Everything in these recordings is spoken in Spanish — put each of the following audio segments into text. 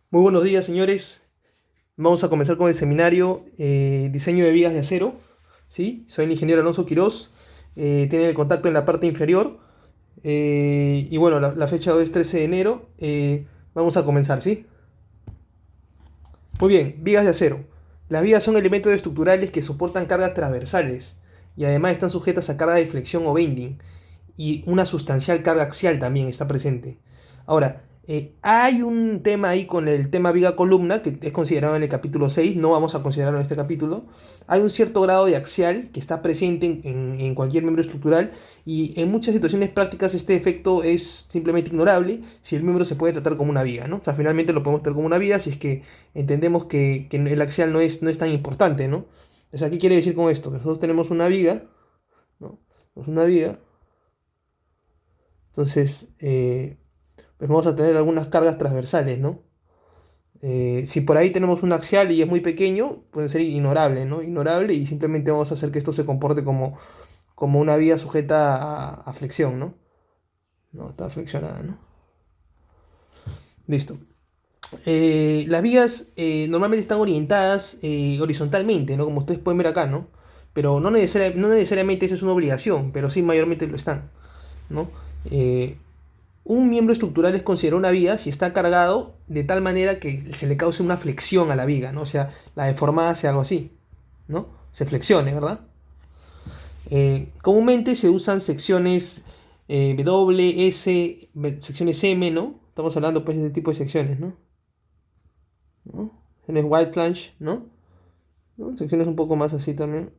Muy buenos días, señores. Vamos a comenzar con el seminario Diseño de vigas de acero. ¿Sí? Soy el ingeniero Alonso Quirós. Tienen el contacto en la parte inferior. Y bueno, la fecha hoy es 13 de enero. Vamos a comenzar, ¿sí? Muy bien, vigas de acero. Las vigas son elementos estructurales que soportan cargas transversales y además están sujetas a carga de flexión o bending, y una sustancial carga axial también está presente. Ahora, hay un tema ahí con el tema viga columna, que es considerado en el capítulo 6, no vamos a considerarlo en este capítulo. Hay un cierto grado de axial que está presente en cualquier miembro estructural, y en muchas situaciones prácticas este efecto es simplemente ignorable si el miembro se puede tratar como una viga, ¿no? O sea, finalmente lo podemos tratar como una viga si es que entendemos que el axial no es tan importante, ¿no? O sea, ¿qué quiere decir con esto? Que nosotros tenemos una viga, ¿no? Tenemos una viga. Entonces, pues vamos a tener algunas cargas transversales, ¿no? Si por ahí tenemos un axial y es muy pequeño, puede ser ignorable, ¿no? Ignorable, y simplemente vamos a hacer que esto se comporte como una vía sujeta a flexión, ¿no? No, está flexionada, ¿no? Listo. Las vías normalmente están orientadas horizontalmente, ¿no? Como ustedes pueden ver acá, ¿no? Pero no necesariamente eso es una obligación, pero sí mayormente lo están, ¿no? Eh, Un miembro estructural es considerado una viga si está cargado de tal manera que se le cause una flexión a la viga, ¿no? O sea, la deformada sea algo así, ¿no? Se flexione, ¿verdad? Comúnmente se usan secciones W, S, secciones M, ¿no? Estamos hablando pues de este tipo de secciones, ¿no? ¿No? Secciones wide flange, ¿no? ¿No? Secciones un poco más así también,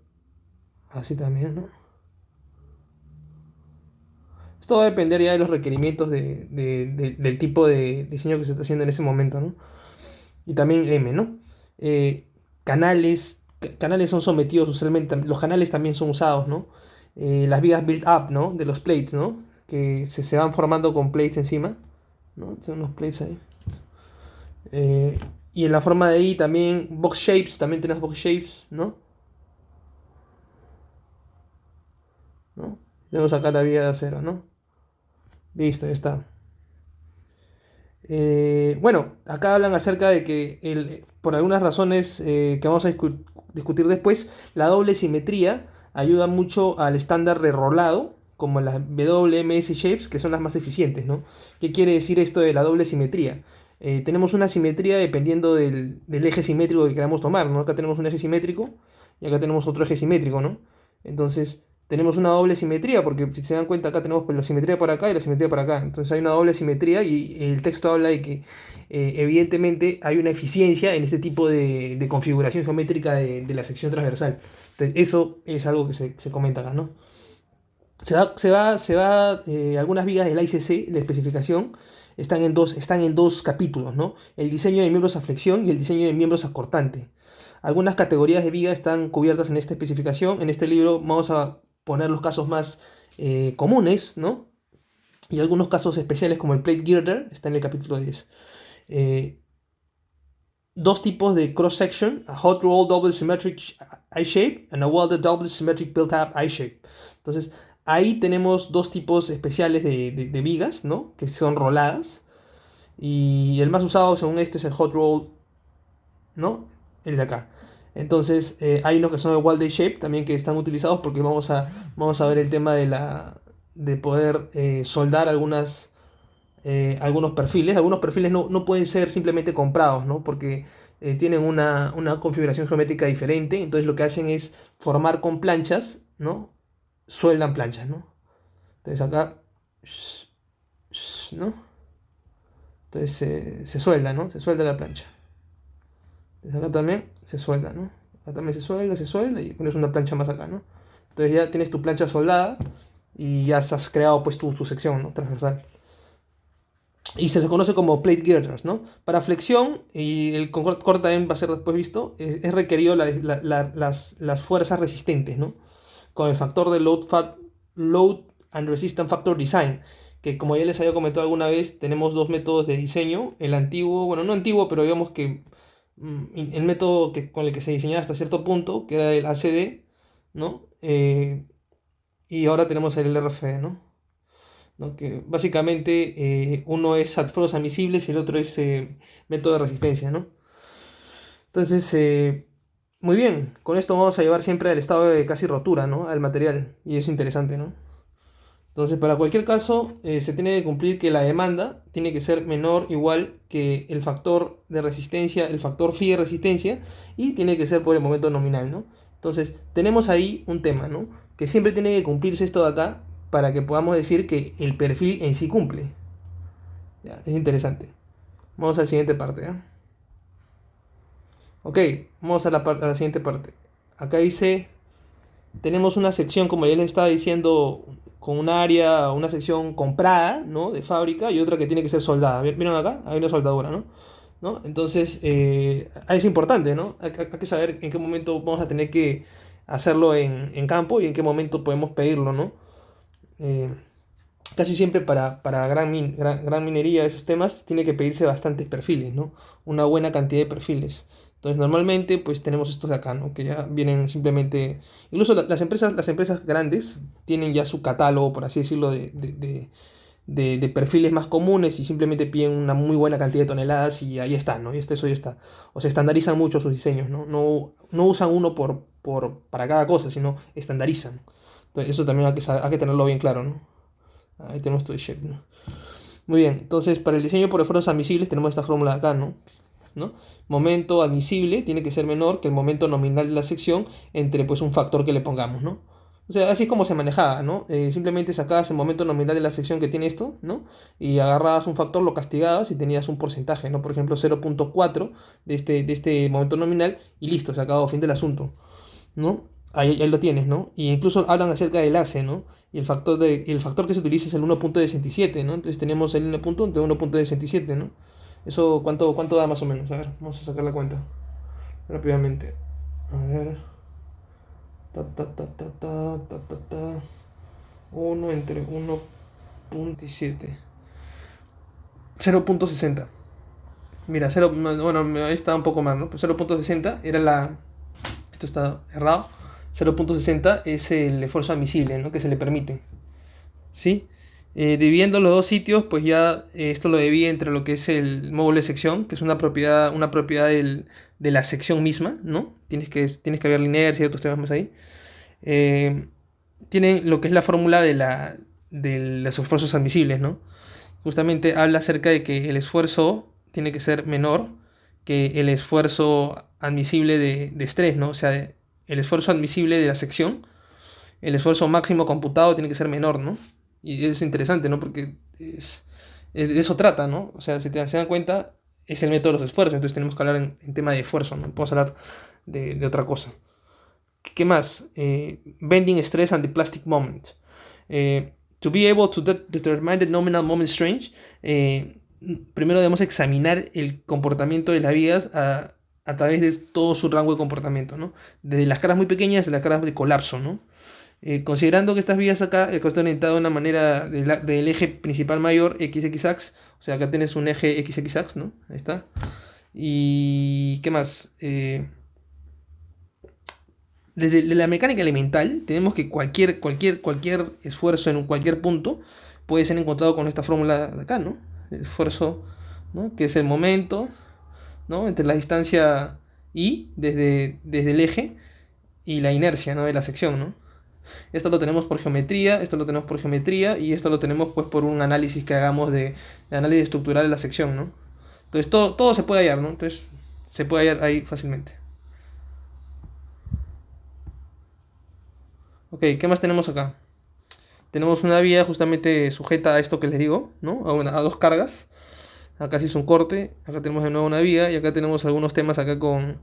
¿no? Esto va a depender ya de los requerimientos del tipo de diseño que se está haciendo en ese momento, ¿no? Y también M, ¿no? Canales son sometidos usualmente, los canales también son usados, ¿no? Las vigas build up, ¿no? De los plates, ¿no? Que se van formando con plates encima, ¿no? Son unos plates ahí. Eh, y en la forma de I también, box shapes, también tenemos box shapes, ¿no? ¿No? Tenemos acá la viga de acero, ¿no? Listo, ya está. Bueno, acá hablan acerca de que por algunas razones que vamos a discutir después, la doble simetría ayuda mucho al estándar de rolado, como las WMS shapes, que son las más eficientes, ¿no? ¿Qué quiere decir esto de la doble simetría? Tenemos una simetría dependiendo del eje simétrico que queramos tomar, ¿no? Acá tenemos un eje simétrico y acá tenemos otro eje simétrico, ¿no? Entonces, tenemos una doble simetría, porque si se dan cuenta acá tenemos pues, la simetría por acá y la simetría por acá. Entonces hay una doble simetría, y el texto habla de que evidentemente hay una eficiencia en este tipo de configuración geométrica de la sección transversal. Entonces eso es algo que se comenta acá, ¿no? Algunas vigas del ICC, la especificación, están en dos capítulos, ¿no? El diseño de miembros a flexión y el diseño de miembros a cortante. Algunas categorías de viga están cubiertas en esta especificación. En este libro vamos a poner los casos más comunes, ¿no? Y algunos casos especiales como el plate girder está en el capítulo 10. Eh, Dos tipos de cross section: a hot roll double symmetric I-shape and a welded double symmetric built-up I-shape. Entonces, ahí tenemos dos tipos especiales de vigas, ¿no? Que son roladas. Y el más usado, según esto, es el hot roll, ¿no? El de acá. Entonces, hay unos que son de welded shape también que están utilizados porque vamos a ver el tema de poder soldar algunos perfiles. Algunos perfiles no pueden ser simplemente comprados, ¿no? Porque tienen una configuración geométrica diferente. Entonces lo que hacen es formar con planchas, ¿no? Sueldan planchas, ¿no? Entonces acá, ¿no? Entonces se suelda, ¿no? Se suelda la plancha. Entonces acá también se suelda, ¿no? Acá también se suelda y pones una plancha más acá, ¿no? Entonces ya tienes tu plancha soldada y ya has creado pues tu sección, ¿no? Transversal. Y se les conoce como plate girders, ¿no? Para flexión, y el corte también va a ser después visto, es requerido las fuerzas resistentes, ¿no? Con el factor de load and resistance factor design, que como ya les había comentado alguna vez, tenemos dos métodos de diseño. El antiguo, bueno, no antiguo, pero digamos que el método con el que se diseñaba hasta cierto punto, que era el ACD, ¿no? Y ahora tenemos el RFD, ¿no? ¿no? Que básicamente uno es fuerzas admisibles y el otro es método de resistencia, ¿no? Entonces, muy bien, con esto vamos a llevar siempre al estado de casi rotura, ¿no? Al material, y es interesante, ¿no? Entonces, para cualquier caso, se tiene que cumplir que la demanda tiene que ser menor igual que el factor de resistencia, el factor phi de resistencia, y tiene que ser por el momento nominal, ¿no? Entonces, tenemos ahí un tema, ¿no? Que siempre tiene que cumplirse esto de acá para que podamos decir que el perfil en sí cumple. Ya, es interesante. Vamos a la siguiente parte, ¿ya? Ok, vamos a a la siguiente parte. Acá dice, tenemos una sección, como ya les estaba diciendo, con un área, una sección comprada, ¿no? De fábrica y otra que tiene que ser soldada. ¿Vieron acá? Hay una soldadura, ¿no? ¿No? Entonces, es importante, ¿no? Hay que saber en qué momento vamos a tener que hacerlo en campo y en qué momento podemos pedirlo, ¿no? Eh, Casi siempre para gran minería de esos temas tiene que pedirse bastantes perfiles, ¿no? Una buena cantidad de perfiles. Entonces normalmente pues tenemos estos de acá, ¿no? Que ya vienen simplemente... Incluso las empresas grandes tienen ya su catálogo, por así decirlo, de perfiles más comunes y simplemente piden una muy buena cantidad de toneladas y ahí está, ¿no? Y eso ya está. O sea, estandarizan mucho sus diseños, ¿no? No usan uno para cada cosa, sino estandarizan. Entonces eso también hay que tenerlo bien claro, ¿no? Ahí tenemos todo el shape, ¿no? Muy bien, entonces para el diseño por esfuerzos admisibles tenemos esta fórmula de acá, ¿no? ¿No? Momento admisible tiene que ser menor que el momento nominal de la sección entre pues un factor que le pongamos, ¿no? O sea, así es como se manejaba, ¿no? Simplemente sacabas el momento nominal de la sección que tiene esto, ¿no? Y agarrabas un factor, lo castigabas y tenías un porcentaje, ¿no? Por ejemplo, 0,4 de este momento nominal y listo, se acabó, fin del asunto, ¿no? Ahí lo tienes, ¿no? Y incluso hablan acerca del ACE, ¿no? Y el factor que se utiliza es el 1,67, ¿no? Entonces tenemos el 1,67, ¿no? Eso, ¿cuánto da más o menos? A ver, vamos a sacar la cuenta rápidamente. A ver. Ta, ta, ta, ta, ta, ta, ta, ta. 1 entre 1,7. 0,60. Mira, 0, bueno, ahí está un poco más, ¿no? Pero 0,60 era la... Esto está errado. 0,60 es el esfuerzo admisible, ¿no? Que se le permite. ¿Sí? Dividiendo los dos sitios, pues ya esto lo divide entre lo que es el módulo de sección, que es una propiedad de la sección misma, ¿no? Tienes que ver la inercia y otros temas más ahí. Eh, Tienen lo que es la fórmula de los esfuerzos admisibles, ¿no? Justamente habla acerca de que el esfuerzo tiene que ser menor que el esfuerzo admisible de estrés, ¿no? O sea, el esfuerzo admisible de la sección, el esfuerzo máximo computado tiene que ser menor, ¿no? Y es interesante, ¿no? Porque de eso trata, ¿no? O sea, si se dan cuenta, es el método de los esfuerzos, entonces tenemos que hablar en tema de esfuerzo, ¿no? Podemos hablar de otra cosa. ¿Qué más? Bending stress and the plastic moment. To be able to determine the nominal moment strange, primero debemos examinar el comportamiento de las vigas a través de todo su rango de comportamiento, ¿no? Desde las caras muy pequeñas hasta las caras de colapso, ¿no? Considerando que estas vías acá están orientadas de una manera del eje principal mayor XX ax, o sea, acá tienes un eje XX ax, ¿no? Ahí está. ¿Y qué más? Desde la mecánica elemental tenemos que cualquier esfuerzo en cualquier punto puede ser encontrado con esta fórmula de acá, ¿no? El esfuerzo, ¿no? Que es el momento, ¿no? Entre la distancia y desde el eje y la inercia, ¿no? De la sección, ¿no? Esto lo tenemos por geometría, esto lo tenemos por geometría y esto lo tenemos pues por un análisis que hagamos de análisis estructural de la sección, ¿no? Entonces todo se puede hallar, ¿no? Entonces se puede hallar ahí fácilmente. Ok, ¿qué más tenemos acá? Tenemos una vía justamente sujeta a esto que les digo, ¿no? A dos cargas. Acá sí es un corte, acá tenemos de nuevo una vía y acá tenemos algunos temas acá con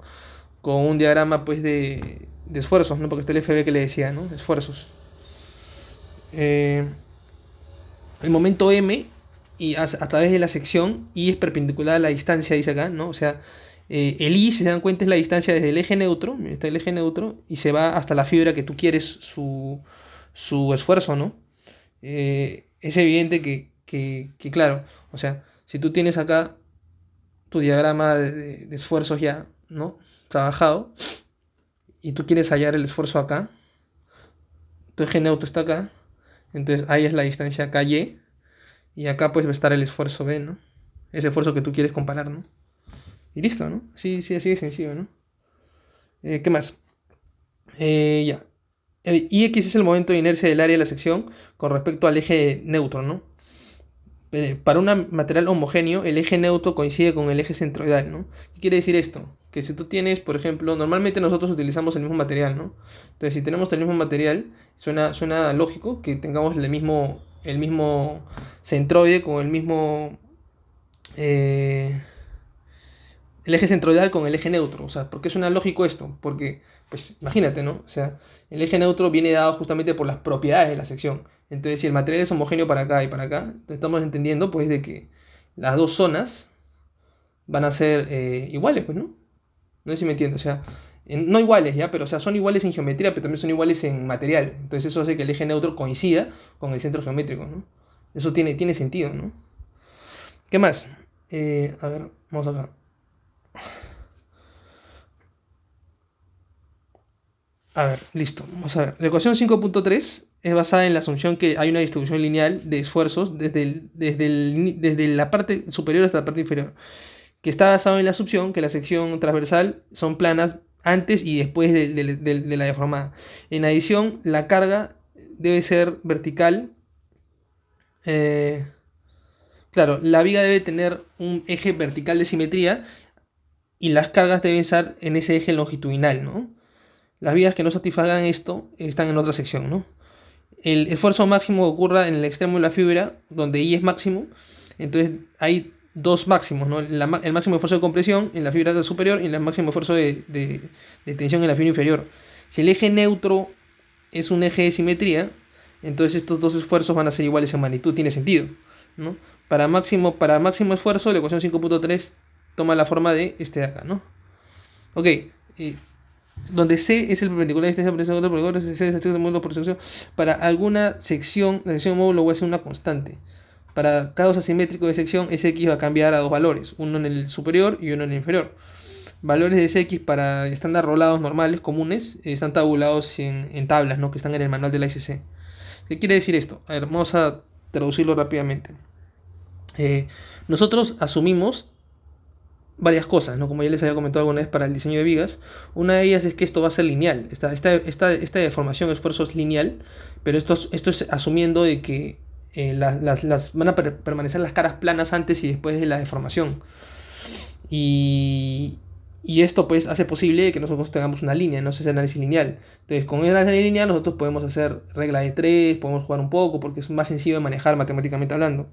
un diagrama pues de esfuerzos, ¿no? Porque está el FB que le decía, ¿no? Esfuerzos. Eh, el momento M y a través de la sección I es perpendicular a la distancia, dice acá, ¿no? O sea, el I, si se dan cuenta, es la distancia desde el eje neutro, está el eje neutro, y se va hasta la fibra que tú quieres su esfuerzo, ¿no? Es evidente que, claro, o sea, si tú tienes acá tu diagrama de esfuerzos ya, ¿no? Trabajado, y tú quieres hallar el esfuerzo acá, tu eje neutro está acá, entonces ahí es la distancia KY, Y acá pues va a estar el esfuerzo B, ¿no? Ese esfuerzo que tú quieres comparar, ¿no? Y listo, ¿no? Sí, sí, así de sencillo, ¿no? ¿Qué más? Ya. El IX es el momento de inercia del área de la sección con respecto al eje neutro, ¿no? Para un material homogéneo, el eje neutro coincide con el eje centroidal, ¿no? ¿Qué quiere decir esto? Que si tú tienes, por ejemplo, normalmente nosotros utilizamos el mismo material, ¿no? Entonces, si tenemos el mismo material, suena lógico que tengamos el mismo centroide con eh, el eje centroidal con el eje neutro. O sea, ¿por qué suena lógico esto? Porque, pues, imagínate, ¿no? O sea, el eje neutro viene dado justamente por las propiedades de la sección. Entonces, si el material es homogéneo para acá y para acá, estamos entendiendo, pues, de que las dos zonas van a ser iguales, pues, ¿no? No sé si me entiendes, o sea, no iguales, ¿ya? Pero, o sea, son iguales en geometría, pero también son iguales en material. Entonces, eso hace que el eje neutro coincida con el centro geométrico, ¿no? Eso tiene sentido, ¿no? ¿Qué más? A ver, vamos acá. A ver, listo. Vamos a ver. La ecuación 5.3 es basada en la asunción que hay una distribución lineal de esfuerzos desde la parte superior hasta la parte inferior, que está basado en la asunción que la sección transversal son planas antes y después de la deformada. En adición, la carga debe ser vertical. eh, claro, la viga debe tener un eje vertical de simetría y las cargas deben estar en ese eje longitudinal, ¿no? Las vigas que no satisfagan esto están en otra sección, ¿no? El esfuerzo máximo ocurra en el extremo de la fibra, donde I es máximo. Entonces hay dos máximos, ¿no? El máximo esfuerzo de compresión en la fibra superior y el máximo esfuerzo de tensión en la fibra inferior. Si el eje neutro es un eje de simetría, entonces estos dos esfuerzos van a ser iguales en magnitud. Tiene sentido, ¿no? Para máximo esfuerzo, la ecuación 5.3 toma la forma de este de acá, ¿no? Ok, donde C es el perpendicular de distancia por C es el estricto módulo por sección. Para alguna sección, la sección módulo va a ser una constante. Para cada asimétrico de sección, Sx va a cambiar a dos valores, uno en el superior y uno en el inferior. Valores de Sx para estándar rolados normales, comunes, están tabulados en tablas, ¿no? Que están en el manual de la SC. ¿Qué quiere decir esto? A ver, vamos a traducirlo rápidamente. Nosotros asumimos varias cosas, ¿no? Como ya les había comentado alguna vez para el diseño de vigas. Una de ellas es que esto va a ser lineal. Esta deformación de esfuerzo es lineal, pero esto es asumiendo de que van a permanecer las caras planas antes y después de la deformación. Y esto pues hace posible que nosotros tengamos una línea, no ese análisis lineal. Entonces, con esa línea nosotros podemos hacer regla de 3, podemos jugar un poco, porque es más sencillo de manejar matemáticamente hablando,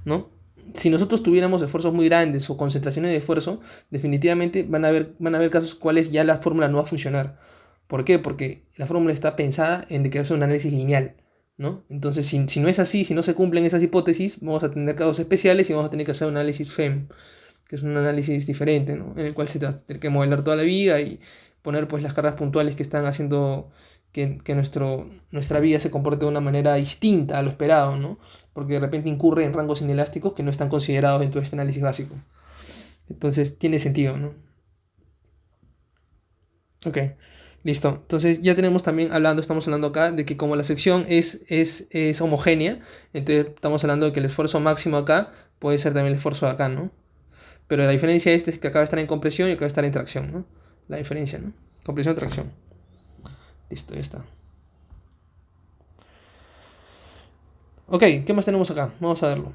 ¿no? Si nosotros tuviéramos esfuerzos muy grandes o concentraciones de esfuerzo, definitivamente van a haber casos cuales ya la fórmula no va a funcionar. ¿Por qué? Porque la fórmula está pensada en de que hace un análisis lineal, ¿no? Entonces, si no es así, si no se cumplen esas hipótesis, vamos a tener casos especiales y vamos a tener que hacer un análisis FEM, que es un análisis diferente, ¿no? En el cual se va a tener que modelar toda la vida y poner pues las cargas puntuales que están haciendo que nuestra vida se comporte de una manera distinta a lo esperado, ¿no? Porque de repente incurre en rangos inelásticos que no están considerados en todo este análisis básico. Entonces tiene sentido, ¿no? Ok, listo. Entonces ya estamos hablando acá de que como la sección es homogénea, entonces estamos hablando de que el esfuerzo máximo acá puede ser también el esfuerzo de acá, ¿no? Pero la diferencia es que acá va a estar en compresión y acá va a estar en tracción, ¿no? La diferencia, ¿no? Compresión, tracción. Listo, ya está. Ok, ¿qué más tenemos acá? Vamos a verlo.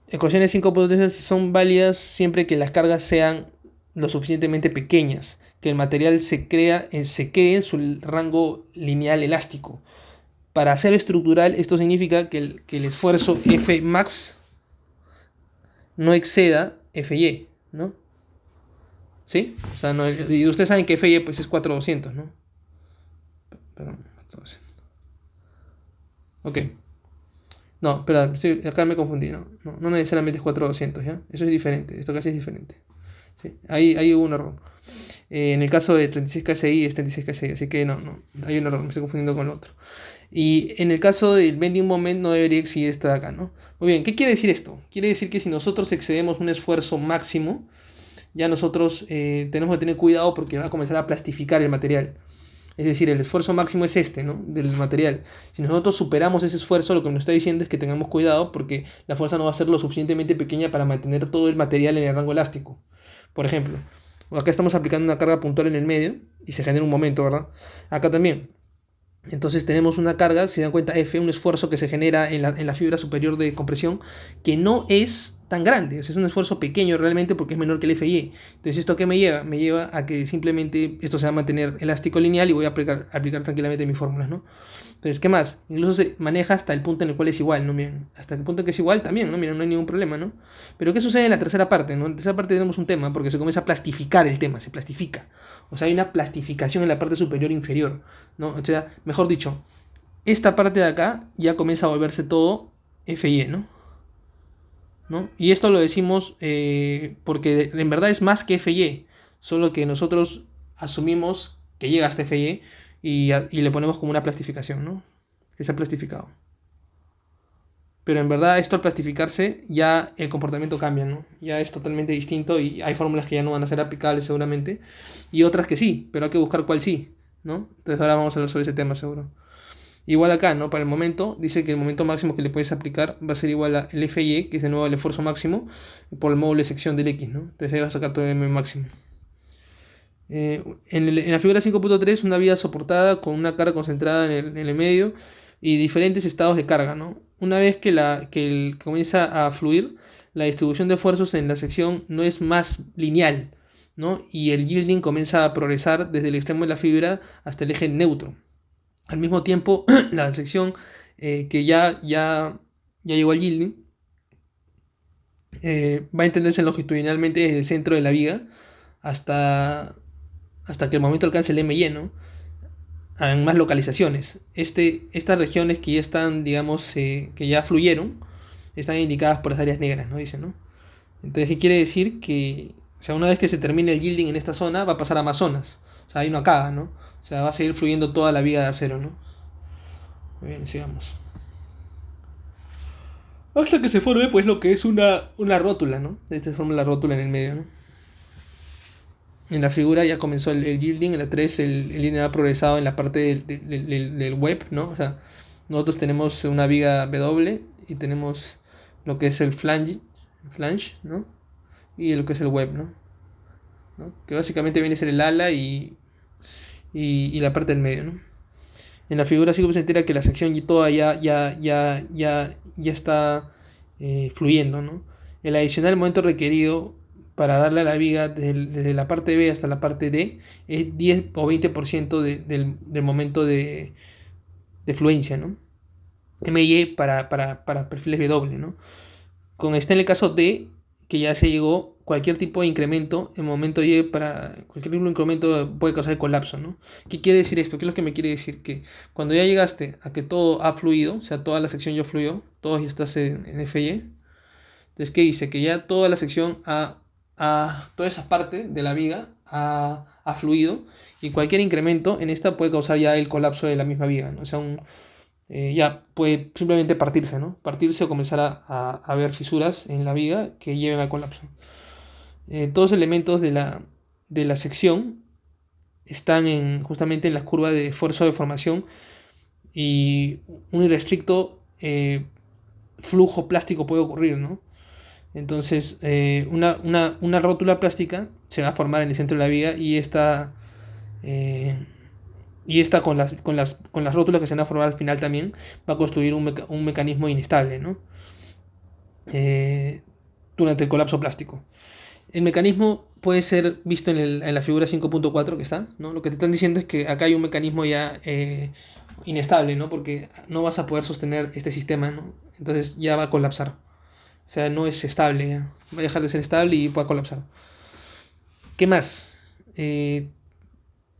Ecuaciones 5.3 son válidas siempre que las cargas sean lo suficientemente pequeñas, que el material se quede en su rango lineal elástico. Para ser estructural, esto significa que el esfuerzo F max no exceda Fy, ¿no? ¿Sí? O sea, no, y ustedes saben que Fy pues es 4200, ¿no? Perdón, 400. Ok. No, espera, acá me confundí, no necesariamente es 4200, ¿ya? Eso es diferente, esto casi es diferente. ¿Sí? Ahí hubo un error. En el caso de 36 KSI es 36 KSI, así que no, hay un error, me estoy confundiendo con el otro. Y en el caso del bending moment no debería existir esta de acá, ¿no? Muy bien, ¿qué quiere decir esto? Quiere decir que si nosotros excedemos un esfuerzo máximo, ya nosotros tenemos que tener cuidado porque va a comenzar a plastificar el material. Es decir, el esfuerzo máximo es este, ¿no? Del material. Si nosotros superamos ese esfuerzo, lo que nos está diciendo es que tengamos cuidado porque la fuerza no va a ser lo suficientemente pequeña para mantener todo el material en el rango elástico. Por ejemplo, acá estamos aplicando una carga puntual en el medio y se genera un momento, ¿verdad? Acá también. Entonces tenemos una carga, si se dan cuenta, F, un esfuerzo que se genera en la fibra superior de compresión, que no es tan grande, o sea, es un esfuerzo pequeño realmente porque es menor que el FY. Entonces, ¿esto qué me lleva? Me lleva a que simplemente esto se va a mantener elástico lineal y voy a aplicar tranquilamente mis fórmulas, ¿no? Entonces, ¿qué más? Incluso se maneja hasta el punto en el cual es igual, ¿no? Miren, hasta el punto en que es igual también, ¿no? Miren, no hay ningún problema, ¿no? Pero ¿qué sucede en la tercera parte, ¿no? En la tercera parte tenemos un tema porque se comienza a plastificar el tema, se plastifica. O sea, hay una plastificación en la parte superior e inferior, ¿no? O sea, mejor dicho, esta parte de acá ya comienza a volverse todo FY, ¿no? ¿No? Y esto lo decimos porque en verdad es más que FY, solo que nosotros asumimos que llega hasta FY y le ponemos como una plastificación, ¿no? Que se ha plastificado. Pero en verdad esto al plastificarse ya el comportamiento cambia, ¿no? Ya es totalmente distinto y hay fórmulas que ya no van a ser aplicables seguramente y otras que sí, pero hay que buscar cuál sí, ¿no? Entonces ahora vamos a hablar sobre ese tema seguro. Igual acá, ¿no? Para el momento, dice que el momento máximo que le puedes aplicar va a ser igual a el FY, que es de nuevo el esfuerzo máximo, por el módulo de sección del X, ¿no? Entonces ahí vas a sacar todo el M máximo. En la figura 5.3, una vía soportada con una carga concentrada en el medio y diferentes estados de carga, ¿no? Una vez que comienza a fluir, la distribución de esfuerzos en la sección no es más lineal, ¿no? Y el yielding comienza a progresar desde el extremo de la fibra hasta el eje neutro. Al mismo tiempo, la sección que ya llegó al yielding va a entenderse longitudinalmente desde el centro de la viga hasta, hasta que el momento alcance el M lleno en más localizaciones. Estas regiones que ya están, digamos, que ya fluyeron, están indicadas por las áreas negras, ¿no? Dice, ¿no? Entonces, ¿qué quiere decir? Que, o sea, una vez que se termine el yielding en esta zona, va a pasar a más zonas. O sea, ahí no acaba, ¿no? O sea, va a seguir fluyendo toda la viga de acero, ¿no? Muy bien, sigamos. Hasta que se forme, pues, lo que es una rótula, ¿no? Esta se forma la rótula en el medio, ¿no? En la figura ya comenzó el yielding, en la 3 el yielding ha progresado en la parte del web, ¿no? O sea, nosotros tenemos una viga W y tenemos lo que es el flange, ¿no? Y lo que es el web, ¿no? Que básicamente viene a ser el ala y la parte del medio, ¿no? En la figura sí que se entera que la sección toda ya está fluyendo, ¿no? El adicional momento requerido para darle a la viga desde la parte B hasta la parte D es 10 o 20% del momento de fluencia, ¿no? MY para perfiles W, ¿no? Con este en el caso D, que ya se llegó, cualquier tipo de incremento, en momento Y, para cualquier tipo de incremento puede causar colapso, ¿no? ¿Qué quiere decir esto? ¿Qué es lo que me quiere decir? Que cuando ya llegaste a que todo ha fluido, o sea, toda la sección ya fluyó, todo ya estás en FY, entonces, ¿qué dice? Que ya toda la sección toda esa parte de la viga ha fluido y cualquier incremento en esta puede causar ya el colapso de la misma viga, ¿no? O sea, ya puede simplemente partirse, ¿no? Partirse o comenzar a ver fisuras en la viga que lleven al colapso. Todos los elementos de la sección están justamente en las curvas de esfuerzo de formación y un irrestricto flujo plástico puede ocurrir, ¿no? Entonces, una rótula plástica se va a formar en el centro de la viga eh, y esta con las rótulas que se van a formar al final también va a construir un mecanismo inestable, ¿no? Durante el colapso plástico. El mecanismo puede ser visto en la figura 5.4 que está, ¿no? Lo que te están diciendo es que acá hay un mecanismo ya inestable, ¿no? Porque no vas a poder sostener este sistema, ¿no? Entonces ya va a colapsar. O sea, no es estable, ya. Va a dejar de ser estable y va a colapsar. ¿Qué más? En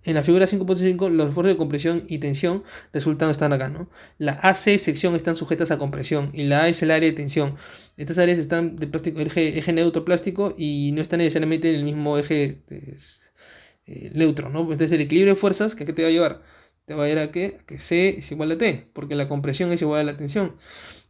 la figura 5.5 los esfuerzos de compresión y tensión resultan están acá, ¿no? La AC sección están sujetas a compresión y la A es el área de tensión. Estas áreas están de plástico, eje neutro plástico y no están necesariamente en el mismo eje neutro, ¿no? Entonces el equilibrio de fuerzas, ¿qué te va a llevar? Te va a llevar a que C es igual a T, porque la compresión es igual a la tensión.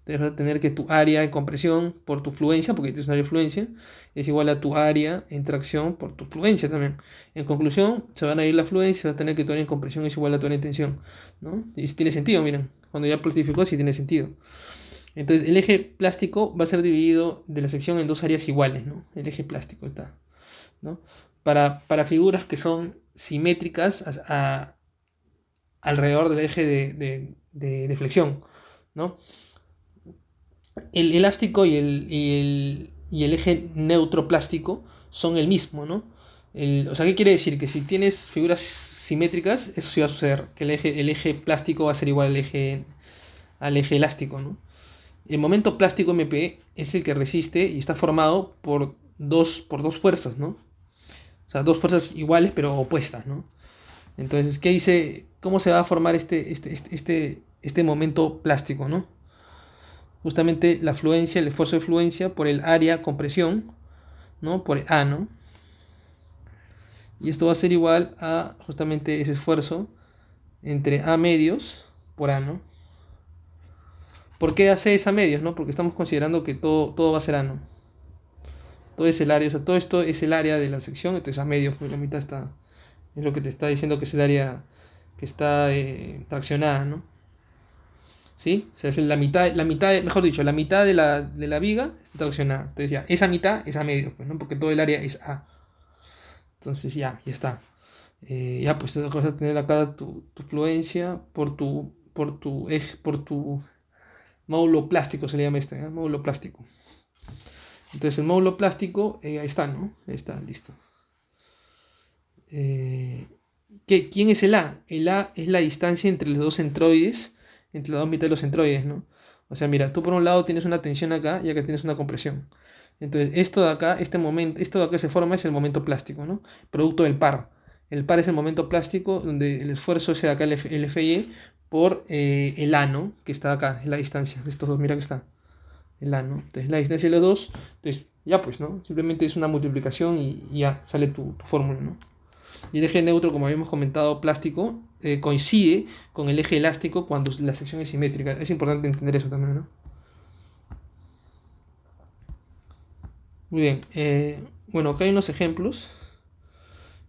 Entonces vas a tener que tu área en compresión por tu fluencia, porque tienes un área de fluencia, es igual a tu área en tracción por tu fluencia también. En conclusión, se van a ir la fluencia, vas a tener que tu área en compresión es igual a tu área en tensión, ¿no? Y si tiene sentido, miren, cuando ya plastificó, sí tiene sentido. Entonces el eje plástico va a ser dividido de la sección en dos áreas iguales, ¿no? El eje plástico está, ¿no? Para figuras que son simétricas alrededor del eje de flexión, ¿no? El elástico y el eje neutroplástico son el mismo, ¿no? O sea, ¿qué quiere decir? Que si tienes figuras simétricas, eso sí va a suceder, que el eje plástico va a ser igual al eje elástico, ¿no? El momento plástico MP es el que resiste y está formado por dos fuerzas, ¿no? O sea, dos fuerzas iguales pero opuestas, ¿no? Entonces, ¿qué dice? ¿Cómo se va a formar este momento plástico, ¿no? Justamente la fluencia, el esfuerzo de fluencia por el área compresión, ¿no? Por el A, ¿no? Y esto va a ser igual a justamente ese esfuerzo entre A medios por A, ¿no? ¿Por qué hace esa medios, no? Porque estamos considerando que todo va a ser A, ¿no? Todo es el área, o sea, todo esto es el área de la sección, entonces A medios, pues la mitad es lo que te está diciendo que es el área que está traccionada, ¿no? ¿Sí? O sea, es la mitad, mejor dicho, la mitad de la viga está traccionada. Entonces ya, esa mitad es A medios, pues, ¿no? Porque todo el área es A. Entonces ya está. Ya, pues vas a tener acá tu fluencia por tu módulo plástico, se le llama módulo plástico. Entonces el módulo plástico, ahí está, ¿no? Ahí está, listo. ¿Quién es el A? El A es la distancia entre los dos centroides, entre las dos mitades de los centroides, ¿no? O sea, mira, tú por un lado tienes una tensión acá y acá tienes una compresión. Entonces, esto de acá, esto de acá se forma es el momento plástico, ¿no? Producto del par. El par es el momento plástico donde el esfuerzo sea acá el FY por el A, ¿no? Que está acá, es la distancia de estos dos, mira que está. El A, ¿no? Entonces, la distancia de los dos, entonces, ya pues, ¿no? Simplemente es una multiplicación y ya sale tu fórmula, ¿no? Y el eje neutro, como habíamos comentado, plástico, coincide con el eje elástico cuando la sección es simétrica. Es importante entender eso también, ¿no? Muy bien. Bueno, acá hay unos ejemplos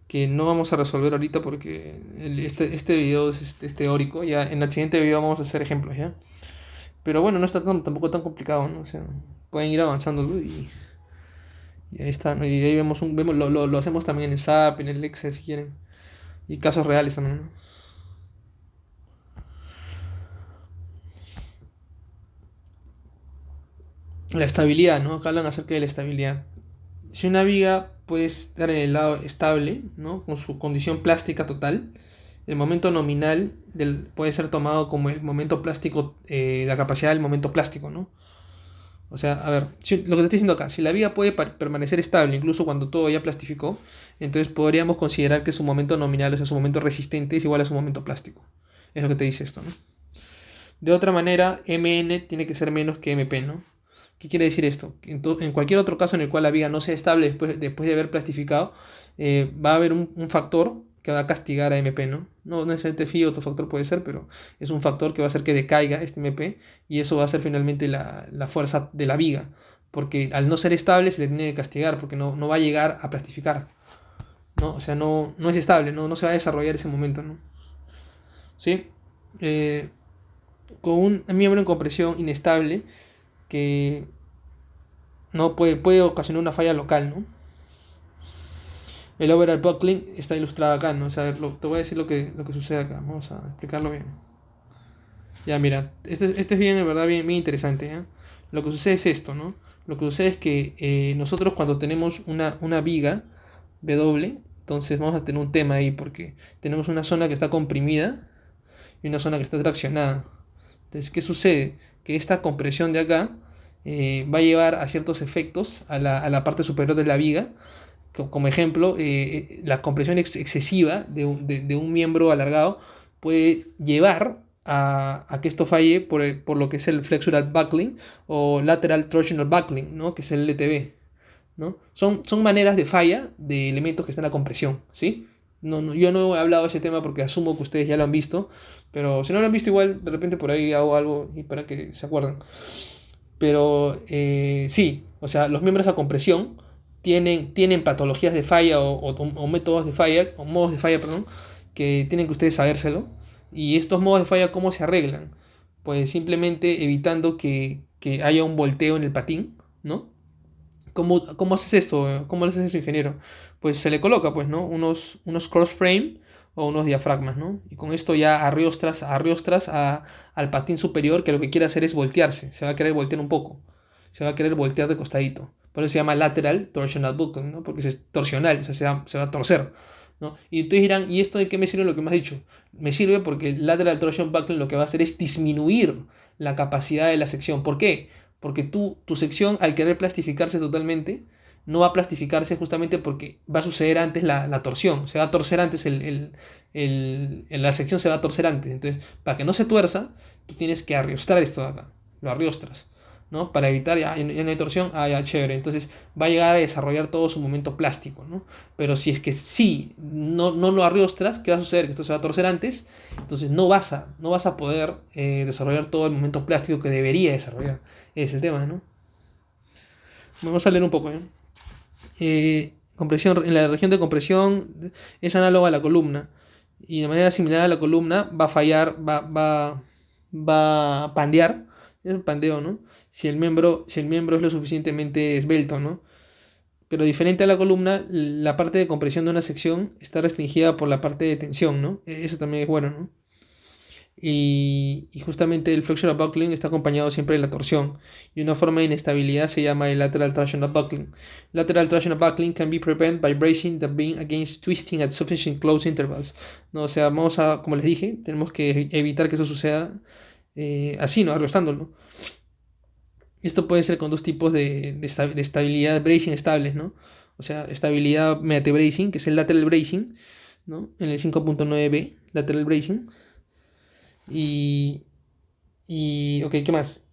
que no vamos a resolver ahorita porque este video es teórico. Ya en el siguiente video vamos a hacer ejemplos, ¿ya? Pero bueno, no está tampoco tan complicado, ¿no? O sea, pueden ir avanzándolo y ahí está, ¿no? Y ahí lo hacemos también en el SAP, en el Excel si quieren. Y casos reales también, ¿no? La estabilidad, ¿no? Acá hablan acerca de la estabilidad. Si una viga puede estar en el lado estable, ¿no? Con su condición plástica total, el momento nominal puede ser tomado como el momento plástico, la capacidad del momento plástico, ¿no? O sea, a ver, lo que te estoy diciendo acá, si la viga puede permanecer estable incluso cuando todo ya plastificó, entonces podríamos considerar que su momento nominal, o sea, su momento resistente es igual a su momento plástico. Es lo que te dice esto, ¿no? De otra manera, Mn tiene que ser menos que Mp, ¿no? ¿Qué quiere decir esto? Que en cualquier otro caso en el cual la viga no sea estable después de haber plastificado, va a haber un factor que va a castigar a MP, ¿no? No necesariamente phi, otro factor puede ser, pero es un factor que va a hacer que decaiga este MP y eso va a ser finalmente la fuerza de la viga, porque al no ser estable se le tiene que castigar porque no va a llegar a plastificar, ¿no? O sea, no es estable, no se va a desarrollar ese momento, ¿no? ¿Sí? Eh, con un miembro en compresión inestable que no puede ocasionar una falla local, ¿no? El overall buckling está ilustrado acá, ¿no? O sea, te voy a decir lo que sucede acá. Vamos a explicarlo bien. Ya, mira, este es bien, en verdad, bien, bien interesante, ¿eh? Lo que sucede es esto, ¿no? Lo que sucede es que nosotros cuando tenemos una viga W, entonces vamos a tener un tema ahí porque tenemos una zona que está comprimida y una zona que está traccionada. Entonces, ¿qué sucede? Que esta compresión de acá va a llevar a ciertos efectos a la parte superior de la viga. Como ejemplo, la compresión excesiva de un miembro alargado puede llevar a que esto falle por lo que es el flexural buckling o lateral torsional buckling, ¿no? Que es el LTB, ¿no? Son maneras de falla de elementos que están en la compresión, ¿sí? Yo no he hablado de ese tema porque asumo que ustedes ya lo han visto, pero si no lo han visto igual, de repente por ahí hago algo y para que se acuerden. Pero sí, o sea, los miembros a compresión tienen patologías de falla o métodos de falla, o modos de falla, perdón, que tienen que ustedes sabérselo. Y estos modos de falla, ¿cómo se arreglan? Pues simplemente evitando que haya un volteo en el patín, ¿no? ¿Cómo haces esto? ¿Cómo lo haces eso, ingeniero? Pues se le coloca, pues, ¿no? Unos cross frame o unos diafragmas, ¿no? Y con esto ya arriostras al patín superior, que lo que quiere hacer es voltearse. Se va a querer voltear un poco. Se va a querer voltear de costadito. Por eso se llama lateral torsional buckling, ¿no? Porque es torsional, o sea, se va a torcer, ¿no? Y ustedes dirán, ¿y esto de qué me sirve lo que me has dicho? Me sirve porque el lateral torsion buckling lo que va a hacer es disminuir la capacidad de la sección. ¿Por qué? Porque tu sección, al querer plastificarse totalmente, no va a plastificarse justamente porque va a suceder antes la torsión. Se va a torcer antes, la sección se va a torcer antes. Entonces, para que no se tuerza, tú tienes que arriostrar esto de acá. Lo arriostras, ¿no? Para evitar, ya no hay torsión, ya chévere. Entonces, va a llegar a desarrollar todo su momento plástico, ¿no? Pero si es que sí, no lo arriostras, ¿qué va a suceder? Que esto se va a torcer antes. Entonces, no vas a poder desarrollar todo el momento plástico que debería desarrollar. Es el tema, ¿no? Vamos a leer un poco, ¿eh? Compresión, en la región de compresión es análoga a la columna y de manera similar a la columna va a fallar, va a pandear, es un pandeo, ¿no? Si el miembro es lo suficientemente esbelto, ¿no? Pero diferente a la columna, la parte de compresión de una sección está restringida por la parte de tensión, ¿no? Eso también es bueno, ¿no? Y justamente el flexural buckling está acompañado siempre de la torsión. Y una forma de inestabilidad se llama el lateral torsional buckling. Lateral torsional buckling can be prevented by bracing the beam against twisting at sufficient close intervals. ¿No? O sea, como les dije, tenemos que evitar que eso suceda así, ¿no? Arrostándolo. Esto puede ser con dos tipos de estabilidad bracing estables, ¿no? O sea, estabilidad mediante bracing, que es el lateral bracing, ¿no? En el 5.9b, lateral bracing. Y, ok, ¿qué más?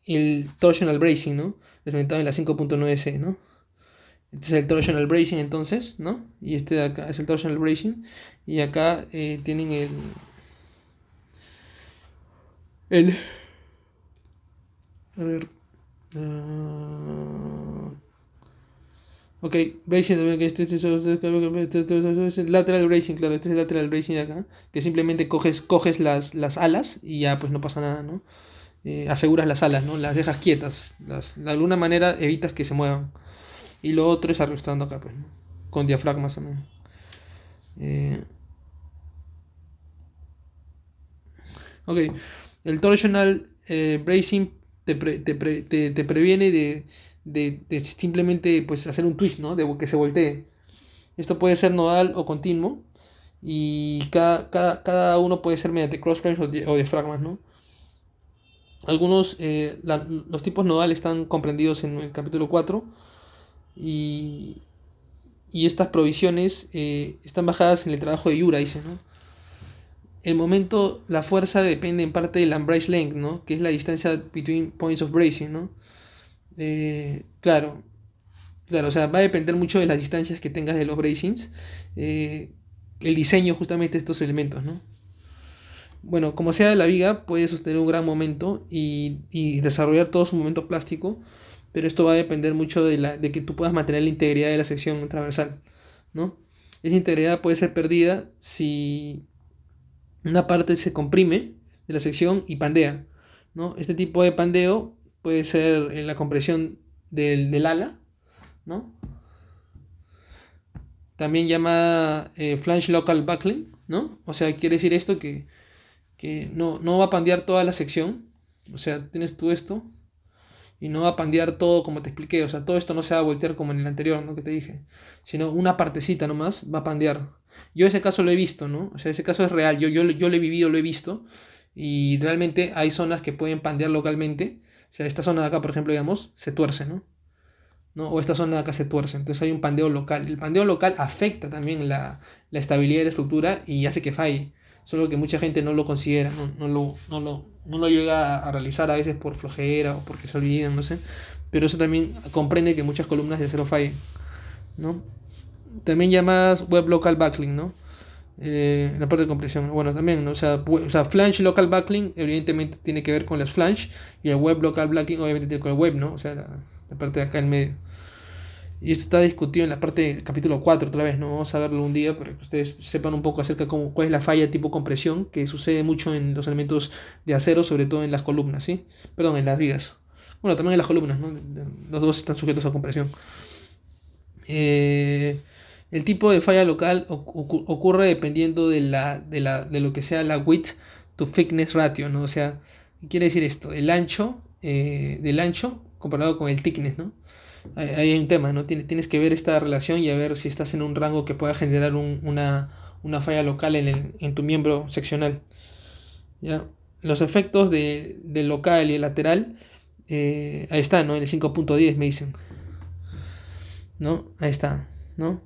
El torsional bracing, ¿no? Representado en la 5.9c, ¿no? Este es el torsional bracing entonces, ¿no? Y este de acá es el torsional bracing. Y acá tienen el a ver. Ok, bracing también, que este es el lateral bracing, claro, este es el lateral bracing de acá, que simplemente coges las alas y ya pues no pasa nada, ¿no? Aseguras las alas, ¿no? Las dejas quietas, de alguna manera evitas que se muevan. Y lo otro es arrastrando acá, pues, ¿no? Con diafragmas también. Ok, el torsional bracing te previene de simplemente pues, hacer un twist, ¿no? De que se voltee. Esto puede ser nodal o continuo. Y cada uno puede ser mediante cross frames o diafragmas, ¿no? Los tipos nodales están comprendidos en el capítulo 4 y, y estas provisiones están basadas en el trabajo de Yura, dice, ¿no? El momento, la fuerza depende en parte del embrace length, ¿no? Que es la distancia between points of bracing, ¿no? Claro, o sea, va a depender mucho de las distancias que tengas de los bracings, el diseño justamente de estos elementos, ¿no? Bueno, como sea, la viga puede sostener un gran momento y desarrollar todo su momento plástico, pero esto va a depender mucho de que tú puedas mantener la integridad de la sección transversal, ¿no? Esa integridad puede ser perdida si una parte se comprime de la sección y pandea, ¿no? Este tipo de pandeo puede ser en la compresión del ala, ¿no? También llamada flange local buckling, ¿no? O sea, quiere decir esto que no va a pandear toda la sección, o sea, tienes tú esto y no va a pandear todo como te expliqué, o sea, todo esto no se va a voltear como en el anterior, ¿no? Que te dije, sino una partecita nomás va a pandear. Yo ese caso lo he visto, ¿no? O sea, ese caso es real, yo lo he vivido, lo he visto, y realmente hay zonas que pueden pandear localmente, o sea, esta zona de acá, por ejemplo, digamos, se tuerce, ¿no? ¿No? O esta zona de acá se tuerce, entonces hay un pandeo local. El pandeo local afecta también la estabilidad de la estructura y hace que falle, solo que mucha gente no lo considera, no lo llega a realizar a veces por flojera o porque se olvidan, no sé, pero eso también comprende que muchas columnas de acero fallen, ¿no? También llamadas Web Local Backlink, ¿no? La parte de compresión. Bueno, también, ¿no? O sea, Flange Local Backlink evidentemente tiene que ver con las Flange y el Web Local Backlink obviamente tiene con el web, ¿no? O sea, la parte de acá en medio. Y esto está discutido en la parte del capítulo 4 otra vez, ¿no? Vamos a verlo un día para que ustedes sepan un poco acerca de cuál es la falla tipo compresión, que sucede mucho en los elementos de acero, sobre todo en las columnas, ¿sí? Perdón, en las vigas. Bueno, también en las columnas, ¿no? Los dos están sujetos a compresión. Eh, el tipo de falla local ocurre dependiendo de lo que sea la width to thickness ratio, ¿no? O sea, ¿qué quiere decir esto? El ancho, del ancho comparado con el thickness, ¿no? Ahí hay un tema, ¿no? Tienes que ver esta relación y a ver si estás en un rango que pueda generar una falla local en tu miembro seccional. ¿Ya? Los efectos del local y el lateral, ahí está, ¿no? En el 5.10 me dicen, ¿no? Ahí está, ¿no?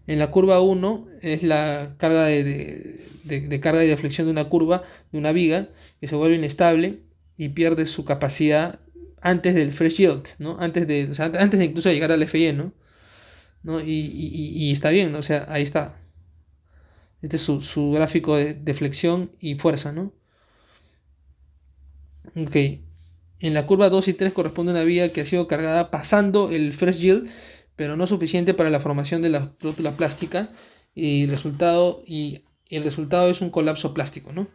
En la curva 1 es la carga de carga y deflexión de una curva, de una viga, que se vuelve inestable y pierde su capacidad antes del fresh yield, ¿no? O sea, antes de incluso llegar al FE, ¿no? ¿No? Y está bien, ¿no? O sea, ahí está. Este es su gráfico de flexión y fuerza, ¿no? Ok. En la curva 2 y 3 corresponde a una vía que ha sido cargada pasando el fresh yield, pero no suficiente para la formación de la rótula plástica y el resultado es un colapso plástico, ¿no?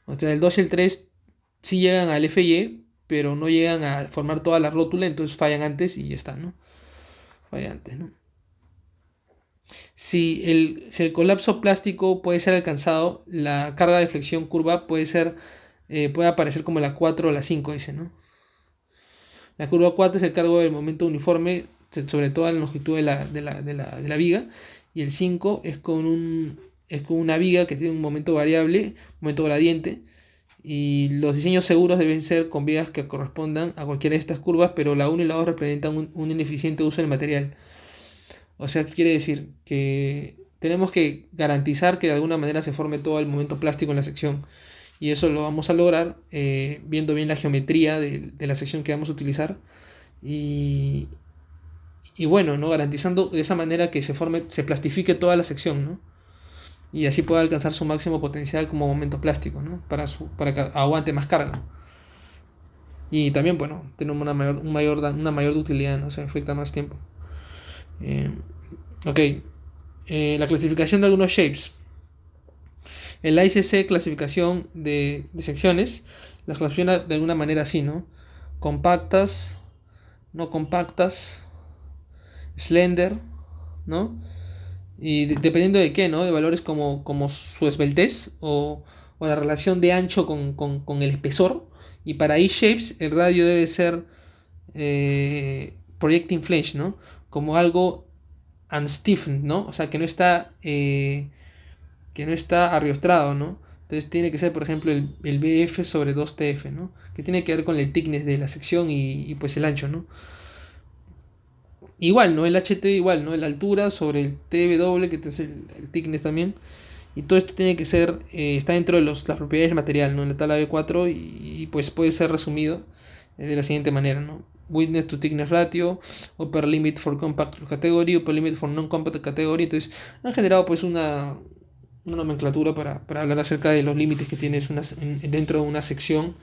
O sea, el 2 y el 3 sí llegan al FY, pero no llegan a formar toda la rótula, entonces fallan antes y ya está, ¿no? Fallan antes, ¿no? Si el colapso plástico puede ser alcanzado, la carga de flexión curva puede aparecer como la 4 o la 5, dice, ¿no? La curva 4 es el cargo del momento uniforme sobre toda la longitud de la viga, y el 5 es con una viga que tiene un momento variable, un momento gradiente, y los diseños seguros deben ser con vigas que correspondan a cualquiera de estas curvas, pero la 1 y la 2 representan un ineficiente uso del material. O sea, ¿qué quiere decir? Que tenemos que garantizar que de alguna manera se forme todo el momento plástico en la sección. Y eso lo vamos a lograr viendo bien la geometría de la sección que vamos a utilizar. Y, y bueno, ¿no? Garantizando de esa manera que se plastifique toda la sección, ¿no? Y así pueda alcanzar su máximo potencial como momento plástico, ¿no? Para que aguante más carga. Y también, bueno, tener una mayor utilidad, ¿no? Se infecta más tiempo. Eh, ok. La clasificación de algunos shapes. En la ICC, clasificación de secciones, las clasifica de alguna manera así, ¿no? Compactas, no compactas, slender, ¿no? Y dependiendo de qué, ¿no? De valores como su esbeltez o la relación de ancho con el espesor. Y para E-shapes el radio debe ser projecting flange, ¿no? Como algo unstiffened, ¿no? O sea, que no está arriostrado, ¿no? Entonces tiene que ser, por ejemplo, el BF sobre 2TF, ¿no? Que tiene que ver con el thickness de la sección y pues el ancho, ¿no? Igual, ¿no? El HT igual, ¿no? La altura sobre el TW, que es el thickness también. Y todo esto tiene que ser, está dentro de las propiedades del material, ¿no? En la tabla B4 pues puede ser resumido de la siguiente manera, ¿no? Width to thickness ratio, upper limit for compact category, upper limit for non-compact category. Entonces han generado pues una nomenclatura para hablar acerca de los límites que tienes dentro de una sección